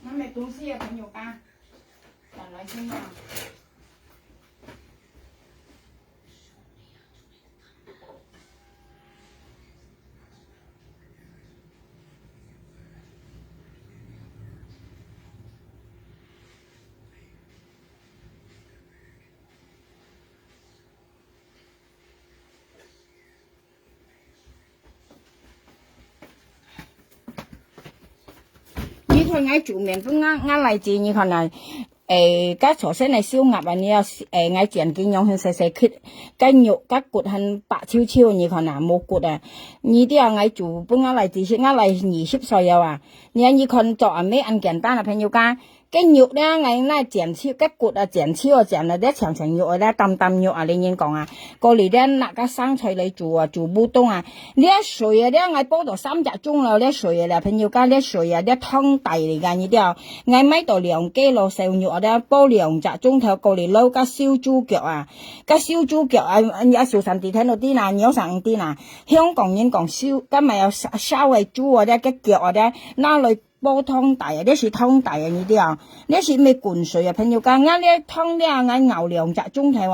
我買東西朋友家轉來先佢嗌煮麵都啱嚟自你看嚟，家頭先嚟燒鴨你又嗌剪件用去細細切，雞肉家骨係白超超你看冇骨你啲嗌煮本啱嚟自先啱嚟20歲你看做咩咁簡單朋友家。cái nhục đó ngày nay chèn chiêu cái cột chèn chiêu chèn là để chẳng chẳng nhục đó tam nhục lên nhiên còn có lý đen là cái sang trời lấy chủ bù đông để sưởi để ngày bao đồ 3隻鐘了để sưởi là朋友家để sưởi để thông đầy嚟㗎你啲ngày mấy đồ2 kg xào nhục để bao 2隻鐘頭過嚟撈cái燒豬腳cái燒豬腳有小神地睇到啲嗱有神啲嗱香港人講燒今日有燒嘅豬cái腳拿嚟煲湯底呢是湯底呢啲呢是咩灌水朋友家啱呢湯呢熬2隻鐘頭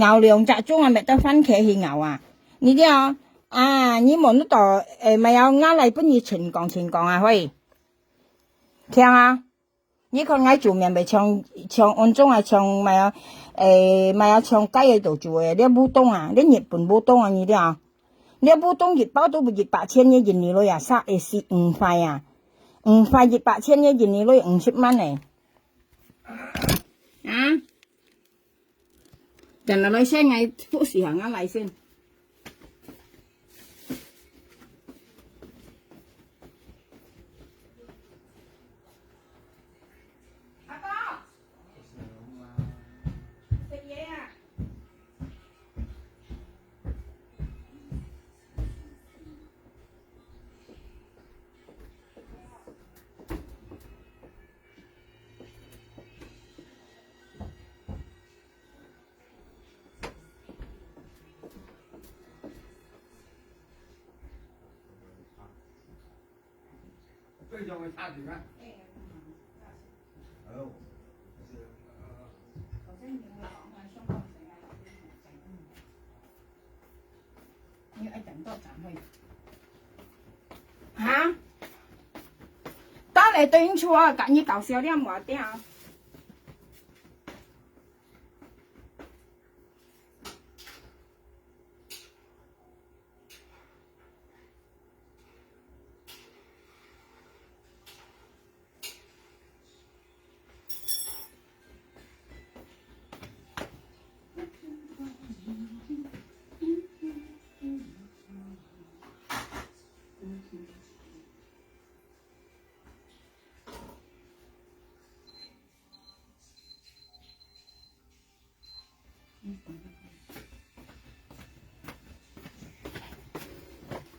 熬2隻鐘咪得番茄去熬呢啲你望得到咪有啱嚟本熱情講喂聽你看我做麵咪唱按中唱咪有唱雞喺度做嘅呢烏冬呢日本烏冬呢啲呢烏冬熱包都會熱8000一件你咯45塊5塊熱8000一件你攞50蚊嚟人哋女聲嗌富士行嚟先阿哥食嘢最叫我下去呗。哦。你愛等到站去嚇？打嚟對應錯趕緊搞笑啲冇啲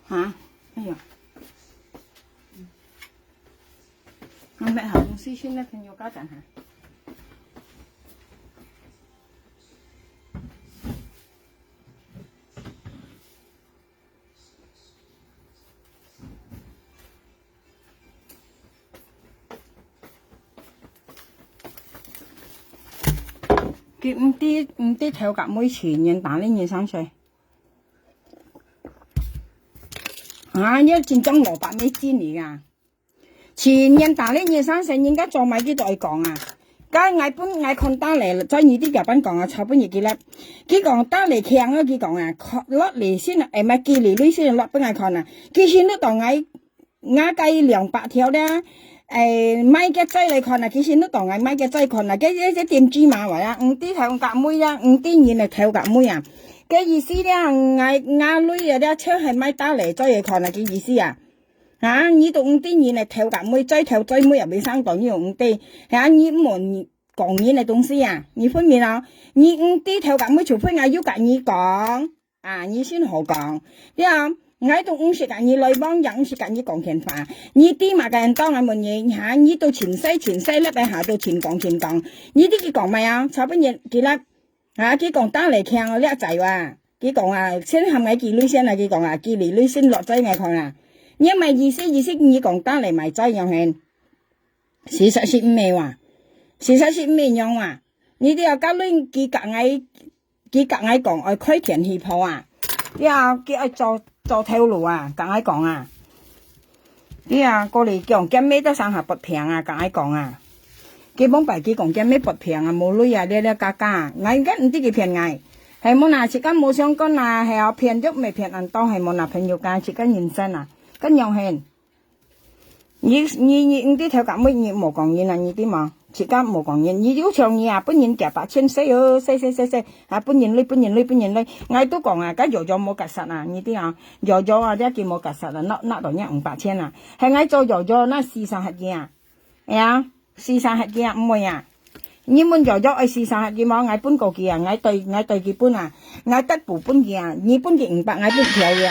嚇，哎呀，我買好東西先啦，朋友家陣嚇。佢唔啲頭夾妹前年打呢年3歲，啊！一戰爭蘿蔔咩煎嚟㗎？前年打呢年3歲，人家做埋啲代講啊！家嗌看打嚟，再呢啲日本講啊，炒半日幾粒，佢講打嚟強啊！佢講啊，落嚟先啊，唔係寄嚟呢先落俾嗌看啊！佢先都當嗌計200條咧。買嘅仔嚟看啊，其實都當係買嘅仔看啊，啲點芝麻話啊，啲頭夾妹啊，啲嘢嚟頭夾妹啊，嘅意思咧，嗌女啊，啲車係買打嚟再嚟看啊，嘅意思啊，嚇，呢度啲嘢嚟頭夾妹，追頭追妹入邊生到呢度啲，嚇，呢門講嘢嘅東西啊，你分辨啊，你啲頭夾妹除非嗌要夾你講，啊，你先好講，啲我到時間你來幫人時間你講電話，你啲嘛嘅人當我問嘢嚇，你到前西粒喺下到前講，你啲佢講咩啊？差不多幾粒嚇，佢講打嚟聽我叻仔喎，佢講啊，先係咪幾女先啊？佢講啊，幾嚟女先落仔嚟看啊，因為意思你講打嚟咪仔樣係，事實是咩話？事實是咩樣話？你啲又加女佢夾嗌講愛開田氣泡啊，啲啊佢愛做頭路啊，講愛講啊，啲啊過嚟講驚咩都上下不平啊，講愛講啊，基本白佢講驚咩不平啊，冇女啊咧加，我而家唔知佢騙嗌，係冇拿時間冇相干啊，係啊騙咗未騙人當係冇拿朋友間時間現身啊，咁樣係，你啲頭夾妹你冇講嘢啊，你啲嘛？時間冇講嘢，你要唱嘢啊，本人夾8,000四哦，四啊，本人女，我都講啊，梗做咗冇夾實啊，呢啲啊，做咗啊，一件冇夾實啊，甩到500,000啊，係我做咗那400盒嘢啊，係啊，400盒嘢啊，唔會啊，你們做咗400盒嘢冇，我搬過去啊，我對佢搬啊，我得部搬嘅啊，你搬嘅500，我搬條嘅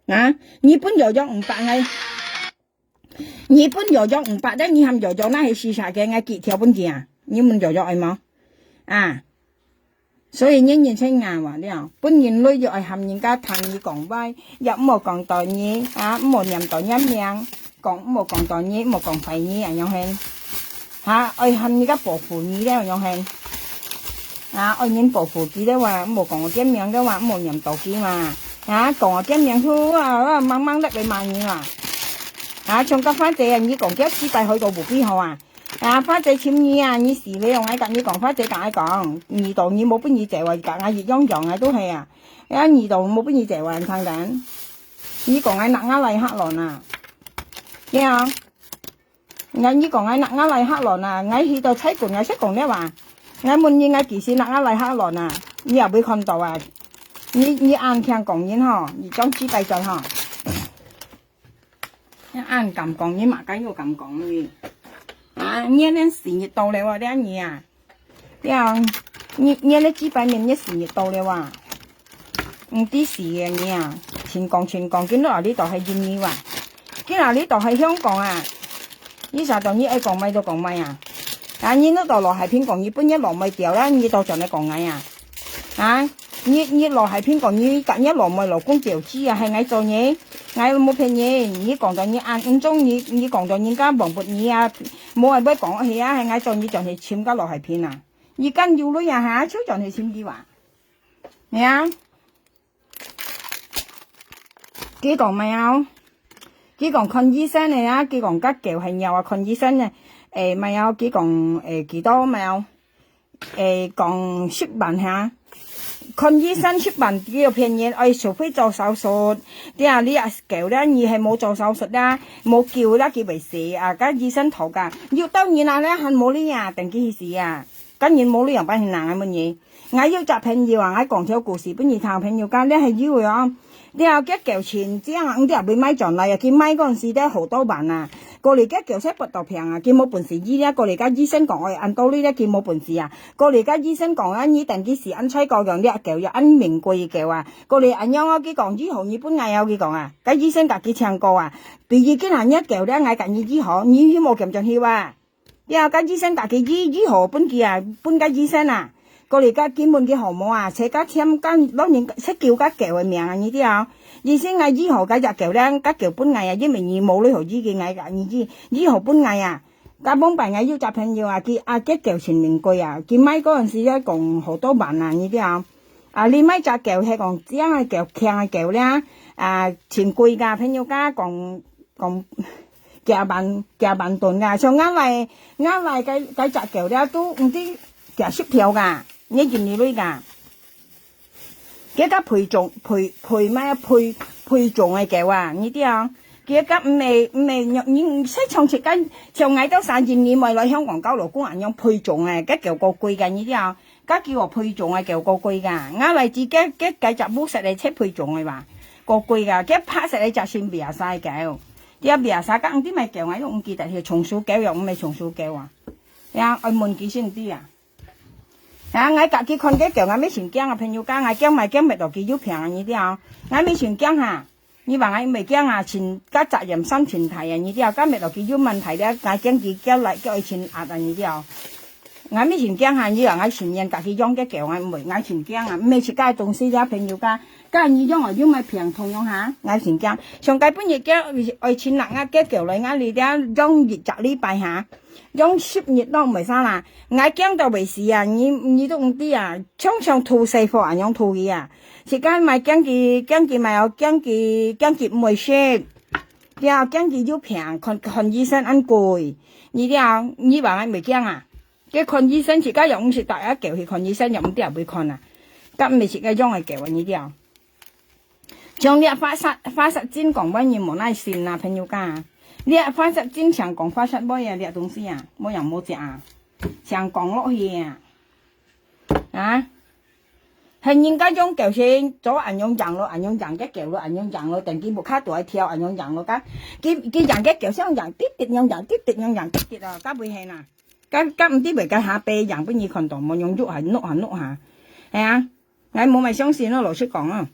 啊，你搬做咗500你搬咗500咧，你含咗那係400嘅，我幾條搬嘅啊？你們咗係冇啊？所以年青人話咧，本人女要係含人家談意講歪，又冇講道理啊，冇念道一命，講冇講道理，冇講廢嘢樣係嚇，愛含人家保護你咧樣係啊，愛人保護佢咧話冇講我啲命嘅話冇念道理嘛啊，講我啲命佢啊掹掹得你萬嘢嘛。啊，從個花姐啊，你講幾次帶去到湖邊好啊？啊，花姐簽你啊，你時你用嗌你講花姐講二度你冇邊嘢謝話夾嗌熱央樣啊都係啊，二度冇邊嘢謝話撐緊，你講嗌納亞麗克倫啊，咩啊？你講嗌納亞麗克倫啊，嗌去到七罐嗌識講咩話？嗌問你嗌幾時納亞麗克倫啊？你又會看到啊？你啱聽講嘢嗬，你將紙幣在嗬。一啱咁講，你馬緊要咁講嘅，啊！你呢時日到了喎，啲嘢啊，你呢幾百年一時日到了喎，唔啲事嘅嘢啊，全講，見到話呢度係印尼話，見到呢度係香港啊，呢時候你愛講咪就講咪啊，啊！你呢度落係偏講，你本一落咪掉啦，你到就你講嗌啊，啊！你落係偏講，你隔一落咪落公掉知啊，係嗌做嘢。我冇騙嘢，你講到你眼中你講到人家忘撥你啊，冇人俾講起啊，係我做你就係簽家落係騙啊，而家要女啊嚇，超就係簽啲話，咩啊？佢講咩啊？佢講看醫生嚟啊，佢講家叫係有啊，看醫生啊，咪有佢講幾多咪有，講出版嚇。看醫生出版呢個片嘢，除非做手術，啲啊你啊叫咧，你係冇做手術啦，冇叫啦，叫為事啊，跟醫生討噶，要當然啦咧，係冇呢啊，定幾時啊，當然冇呢樣辦係難嘅乜嘢，我要集朋友話我講條故事，不如談朋友間咧係要啊，你後嘅舊錢這樣，啲人買上嚟啊，佢買嗰陣時咧好多萬啊，過嚟嘅舊車不到平啊，佢冇本事醫咧，過嚟家醫生講我按道理咧，佢冇本事啊，過嚟家醫生講啊，你定幾時按吹個樣啲舊又按名貴舊啊，過嚟按樣我佢講醫好日本嗌有佢講啊，家醫生家佢唱歌啊，第二件行一舊咧嗌緊醫好，你冇咁進去啊，你後家醫生家佢醫好本佢啊，本家醫生啊。過嚟家根本嘅項目啊，且加添間當然識叫家叫嘅名啊呢啲啊，醫生嗌醫號家就叫咧，家叫本藝啊，因為你冇呢號醫嘅藝噶，醫號本藝啊，家幫辦藝要集朋友啊，佢阿吉叫全名貴啊，佢買嗰陣時咧講好多萬啊呢啲啊，啊你買隻叫係講只係叫強嘅叫咧，啊全貴噶，朋友家講夾萬噸噶，像啱嚟嘅隻叫咧都唔知夾雪條噶。你見你女噶，幾家配種嘅狗啊？呢啲啊，幾家唔係你識唱出間上嗌到3件你咪來香港交流公人用配種嘅，幾狗個貴噶呢啲啊，家叫我配種嘅狗個貴噶，啱嚟自己繼續冇實嚟車配種嘅話，個貴噶，幾拍實嚟就算別晒狗，啲別晒間啲咪狗我都唔記得係松鼠狗又唔係松鼠狗啊，呀我問幾先啲啊？啊！我家己看嘅狗，我未全驚啊！朋友講，我驚咪驚咪到幾要平啊！呢啲啊，我未全驚嚇。你話我未驚啊？全家責任心全提啊！呢啲啊，今日到幾要問題咧，我驚佢叫嚟叫佢錢壓啊！呢啲啊，我未全驚嚇。你話我全人家己養嘅狗，我唔會，我全驚啊！未出街東西咧，朋友講，假如養我要咪平同樣嚇，我全驚。上街半夜驚愛錢辣啊！嘅狗嚟，我哋啲養熱雜禮拜嚇。用10日都唔係生啦，我驚到為事啊！你都唔知啊，常吐細貨啊，用吐嘅啊，時間咪驚佢咪有驚佢唔會食，然後驚佢要平，看醫生按貴，你啲啊，你話我未驚啊？佢看醫生時間又唔是大一嚿去看醫生，又唔啲人會看啊，咁未時間用係嚿啊，你啲啊，將啲發實真講乜嘢冇耐線啊，朋友家。你發實經常講發實乜嘢啲東西啊，冇人冇食啊，常講落去啊，啊，係人家用舊先做人用人咯，人用人嘅舊咯，人用人咯，定幾部卡度去跳人用人咯，佢人嘅舊先人啲用人啲啊，加背氣啦，加唔啲咪加下背人不易看到，冇用喐下，係啊，我冇咪相信咯，老實講啊。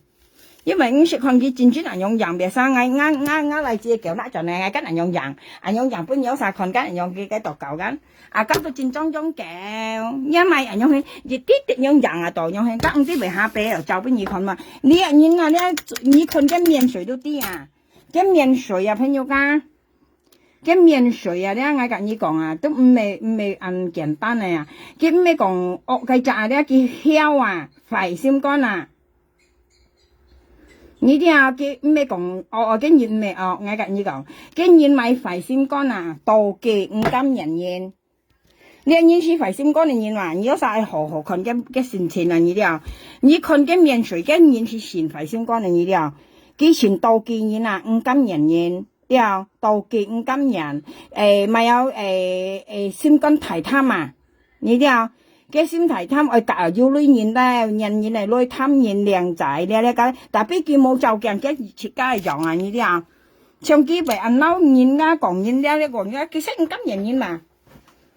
因為識看佢真人用人別生，我嚟自叫那就呢，跟人用人本有晒看跟人用嘅度舊緊，啊咁都真裝叫，因為人用佢熱啲用人啊度用佢，咁唔知咪下邊又就俾你看嘛，你看嘅面水都啲啊，嘅面水啊朋友家，嘅面水啊咧，我跟你講啊，都唔係簡單嘅啊，佢唔係講惡嘅咋咧，佢囂啊，肺心肝啊。你啲啊，佢咩講？竟然咩我跟你講，竟然買肺心肝啊，妒忌唔甘人言。你認識肺心肝的人話，你要晒好看嘅心情啊！你啲啊，你看嘅面水竟然是善肺心肝的你啲啊，佢全妒忌人啊，唔甘人言，啲啊，妒忌唔甘人，咪有心肝太貪啊！你啲啊。cái心態貪愛大要女人咧，人嚟女貪人靚仔咧個，但係佢冇就件嘅設計樣啊呢啲啊，長期被人嬲人啊講人咧講嘅，其實唔甘人嘛，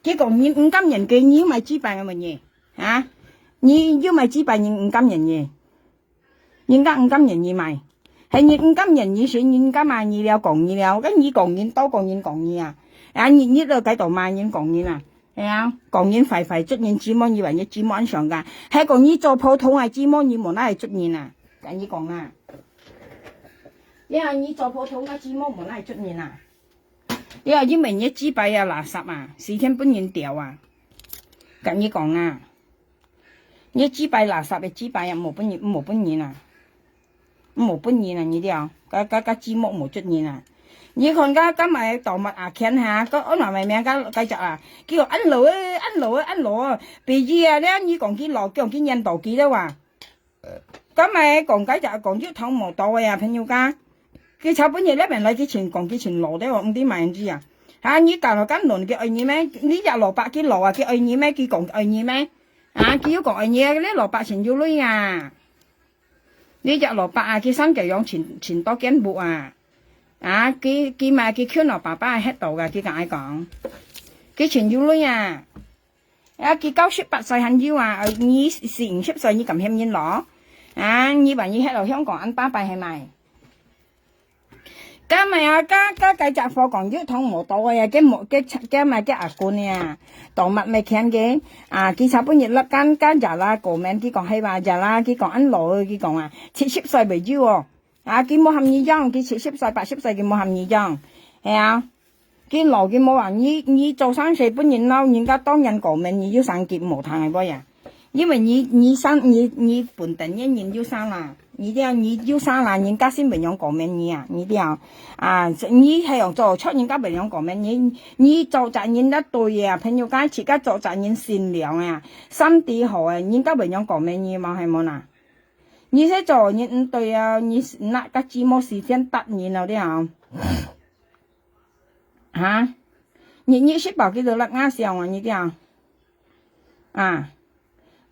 佢講人唔甘人嘅，你咪知辦嘅乜嘢啊？你要咪知辦人唔甘人嘅，人家唔甘人而咪，係人唔甘人而選人家嘛，你了講人了，跟你講人多講人啊，啊你都喺度罵人講人啊。係啊，講人廢出現指望以為你指望上噶，係講你做普通係指望你冇得係出現啊，跟你講啊，因為你做普通嘅指望冇得係出現啊，因為你紙幣啊垃圾啊，4天半年掉啊，跟你講啊，你紙幣垃圾嘅紙幣啊冇半年啊，你啲啊，個指望冇出現啊。你看家今日動物啊，看下個安話咪名家繼續啊，叫安羅，比如啊咧，你講佢羅，講佢印度幾多話，今日講繼續講咗頭毛多啊，朋友家，佢炒本嘢咧邊嚟佢全講佢全羅咧，唔知萬人知啊，嚇你教落間輪嘅愛你咩？你日蘿蔔佢羅啊，佢愛你咩？佢講愛你咩？啊，佢要講愛你啊，啲蘿蔔全要女啊，呢只蘿蔔啊，佢生就用前多間木啊，佢買佢圈落爸爸喺度噶，佢同我講，佢全要女啊，佢98歲很要啊，你40歲你咁險嘢攞，你話你喺度香港ăn巴閉係咪？加咪加繼續貨講腰痛冇到啊，加咪阿官啊，動物咪傾嘅，佢差半日粒間日啦，個名佢講係話日啦，佢講ăn落佢講70歲未要喎，佢冇含義裝，佢70歲80歲佢冇含義裝，係啊，佢落佢冇話你做生意半年撈，人家當人個名你要生結冇談係乜嘢？因為你本地人要生啦。你要生啦，人家先未養過命你啊！你啲你係用做出人家未養過命你做責任一對啊，朋友間自家做責任善良啊，心地好啊，人家未養過命你嘛係冇啦？你識做人對啊，你那個寂寞時間得你了啲你識保佢度甩啱笑啊你啲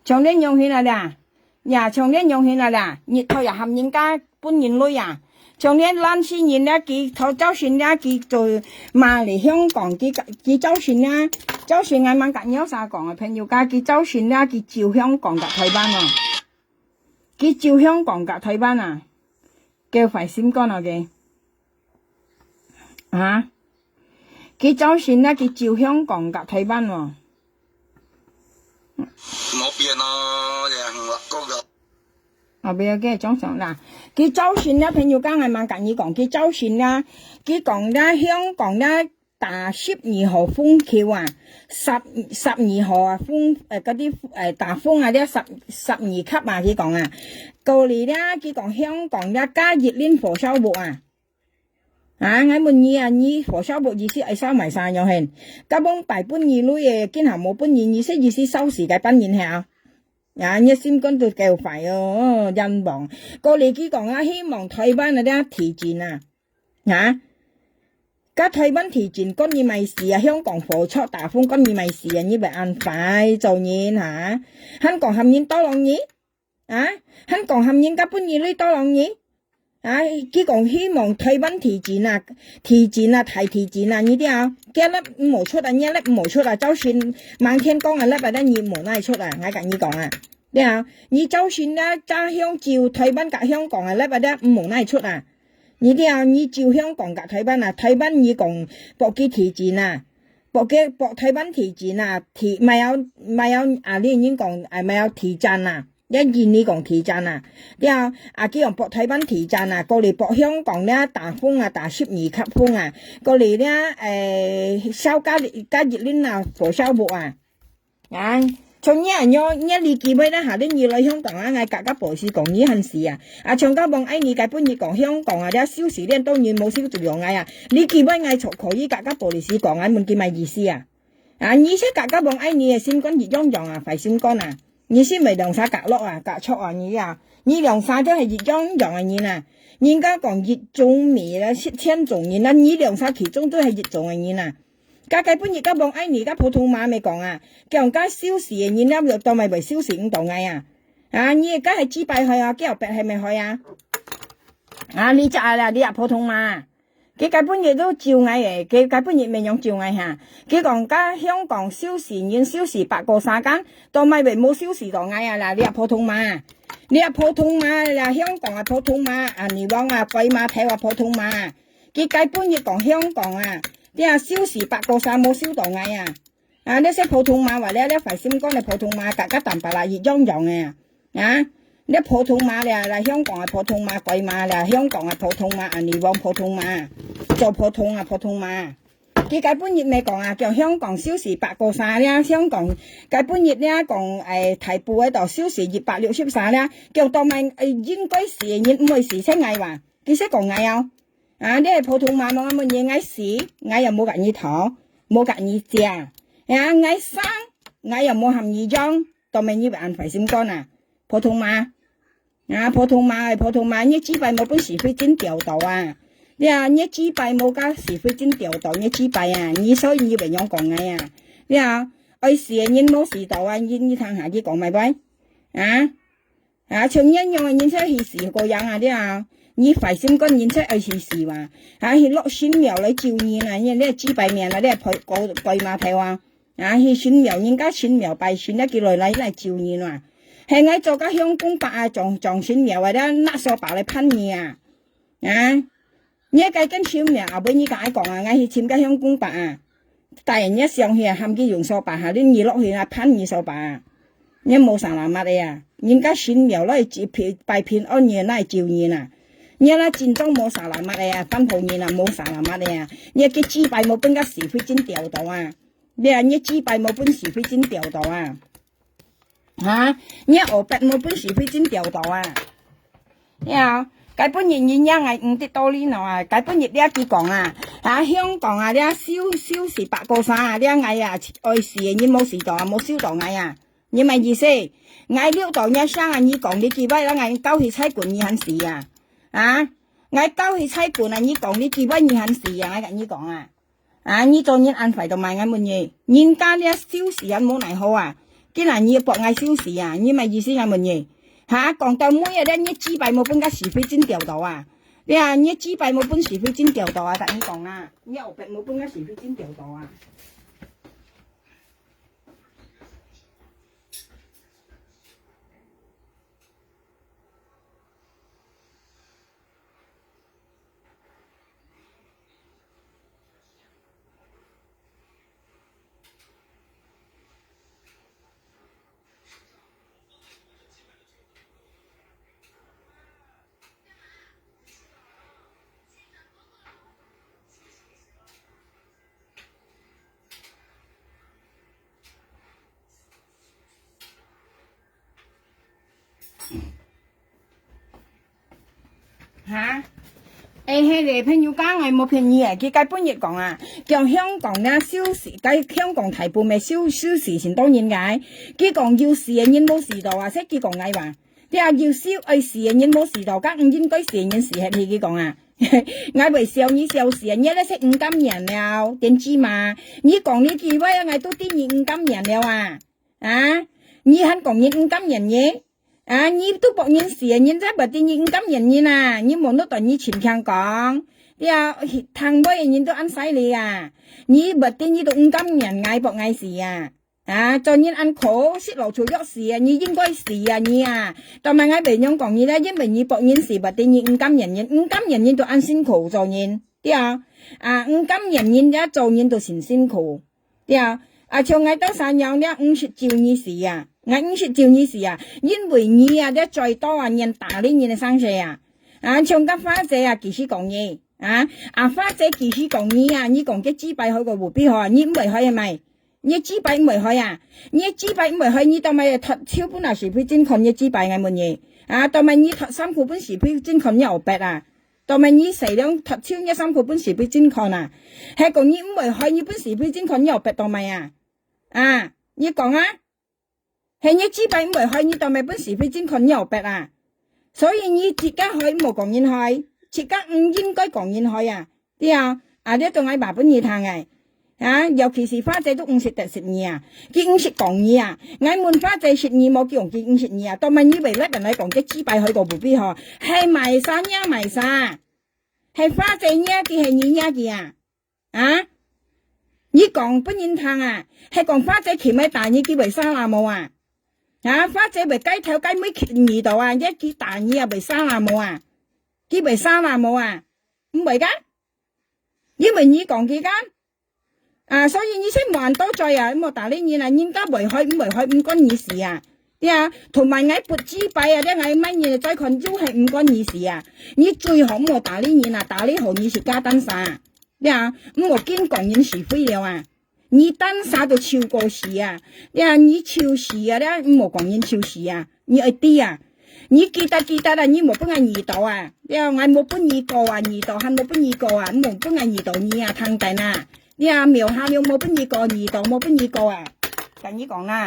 從年用起來啦。從年用起來啦，日頭又含人家半年女啊，從年爛先人咧，佢頭周旋咧，佢做มา嚟香港，佢周旋咧，周旋係問緊有啥講嘅朋友家，佢周旋咧，佢照香港嘅台灣啊，佢照香港嘅台灣啊，叫快閃乾啊嘅，佢周旋咧，佢照香港嘅台灣喎。冇變咯，人高咗。俾佢裝上嗱，佢周旋咧，朋友間係問緊你講，佢周旋咧，佢講咧香港咧打12號風球啊，12號啊風嗰啲大風啊，啲12級啊，佢講啊，過嚟咧，佢講香港咧加熱鏈火燒木啊。我問你火燒木意思係收埋晒咗先，加幫大半年女嘅，今後冇半年意思收時嘅半年係你先講到夠快哦，人亡過嚟佢講希望台灣嗰啲提前加台灣提前今年咪事香港火速大風今年咪事你咪按快做嘢香港含煙多浪嘢香港含煙加半年女多浪嘢佢講希望台灣提前太提前呢啲幾粒唔出一粒唔出就算漫天光粒或者熱門拉出我跟你講你就算揸香照台灣隔香港粒或者唔門拉出你照香港隔台灣台灣你講搏機提前搏台灣提前咪有你已經講咪有提前一二你講提前佢用博台灣提前過嚟博香港咧大風大12級風過嚟咧燒加熱鏈火燒木從你記唔咧下啲二來香港格格博士講呢件事長家幫你解本你講香港啲消時咧當然冇消作用你記唔從可以格格博士講問記咪意思你識格格幫你先講熱央洋快先講你先未涼晒隔落隔出你涼晒都係熱央洋人家講熱中味啦1000種人你涼晒其中都係熱種嘅人家計本而家幫而家普通話咪講叫人家消時嘅人咧當咪為消時咁度你而家係支幣去叫白係咪去你就啦你普通話佢計本嘢都照嗌佢計本嘢未用照嗌佢講家香港消時已消時8個3間，當咪為冇消時度嗌啦，你普通話，普通話香港普通話你講鬼馬睇話普通話，佢計本嘢講香港你消時8個3冇消度嗌你識普通話或者快閃講你普通話格格淡白啦，熱央洋你普通話香港普通話鬼馬香港普通話你講普通話做普通話佢解本業咪講叫香港消時8個3香港解本業講提步喺度消時263叫當咪應該時日唔會時聲嗌話佢識講嗌你係普通話冇乜嘢嗌時嗌又冇隔意頭冇隔意隻嗌生嗌又冇含義裝當咪以為按快閃乾普通話普通話你支幣冇本是非真調度你支幣冇加是非真調度你支幣你所以以為用講愛時人冇時度你聽下佢講咪喂像nhân用nhân sẽ hi sĩ個樣啊啲啊，你phải xem con nhân sẽ ai hi sĩ mà, hi lọ xin mèo lấy chiều nhiên à, nhân đây chỉ bài miệng là đây phải có bài mà theo à, hi xin mèo nhân cá xin mèo bài xin cái lời lấy là chiều nhiên à, hay ngay cho các hướng công bạc trồng xin mèo vậy đó, nát so bạc lại pan nhỉ nhớ cái xin mèo à, bây giờ cái講啊，ngay hi xin cái hướng công bạc à, tại nhớ xong hi ham cái dùng so bạc hà, đến nhị lọ hi là pan nhị so bạc. nhớ冇啥làm乜呀，人家新苗來拜片安年來照年啊，nhớ là戰爭冇啥làm乜呀，分鋪年啊冇啥làm乜呀，nhớ cái chỉ bài冇本個是非真調到啊，你啊nhớ chỉ bài冇本是非真調到啊，nhớ ở bẹt冇本是非真調到啊，呀，cái本人人家係5啲多年啊，cái本人呢一講啊，香港啊呢燒時8個3啊，呢藝啊愛事你冇時代冇燒到藝啊。你咪意思，我溜到一生啊！你講你幾位啦？我交去差館你肯事啊！我交去差館啊！你講你幾位你肯事啊！我跟你講啊！你做人安排到埋我們嘢，人家呢小事人冇嚟好啊！既然你博我小事啊！你咪意思我們嘢講到每日咧，你只幣冇本個是非真調到啊！你只幣冇本是非真調到啊！跟你講啊！你後邊冇本個是非真調到啊！係嚟朋友講係冇便宜啊！佢根本亦講啊，叫香港咧小時，喺香港提報咪小時前當然解。佢講要事啊，人冇時道啊，識佢講嗌話。你話要小愛事啊，人冇時道，咁唔應該事人事係佢講啊。我為笑你笑事啊，你咧識5金人了，點知嘛？你講你幾位啊？我都啲你5金人了啊！你肯講你5金人嘢？你都博人事啊，人真係啲你5金人嘢啊！你冇得對你前強講，你啊탕妹人都按使你啊！你博啲你都5金人嗌博嗌事啊！做人按苦識路做喐事啊！你應該事啊你啊！同埋我別樣講你咧，因為你博人事博啲你5金人，5金人都按辛苦做人，啲5金人一做人都先辛苦，啲像我都三樣咧，50照你事啊！我50照你事啊，因為你啊，咧最多啊，人打你人嘅生死啊，像個花姐啊，其實講嘢，花姐其實講你啊，你講嘅紙幣去個湖邊河，你唔會去係咪？你紙幣唔會去啊？你紙幣唔會去，你當咪托超本啊是非真看你紙幣嘅乜嘢？當咪你托3個本是非真看你後白啊？當咪你4兩托超1 3個本是非真看啊？係講你唔會去，你本是非真看你後白當咪啊？你講啊？係你紙幣唔會去，你當咪本是非真看你後白啊？所以你自家去冇講人去，自家唔應該講人去啊！啲你仲係話本嘢聽嘅。尤其是花仔都50特食你啊，佢50講你啊，我問花仔食你冇叫人佢50你啊，當咪以為咧人嚟講嘅紙幣去個湖邊河，係賣晒呀賣晒，係花仔呢啲係你呢啲啊，你講本人聽啊，係講花仔企喺大你叫為沙拉冇啊，花仔為雞頭雞妹企二度啊，一叫大你啊為沙拉冇啊，叫為沙拉冇啊，唔為噶，因為你講佢噶。所以你先冇人多罪啊！咁我打你嘢啦，人家圍開唔關你事啊！同埋我撥紙幣啊，啲我乜嘢再看都係唔關你事啊！你最好唔好打你嘢啦，打你好你是加單殺，咁我見講人是非了啊！你單殺就超過時啊！你超時啊！唔好講人超時啊！你一啲啊！你記得啊！你冇幫我二度啊！我冇幫二個啊，二度係冇幫二個啊，冇幫我二度你啊，坑定啊！苗下有冇邊二個二度冇邊二個啊？跟你講啦。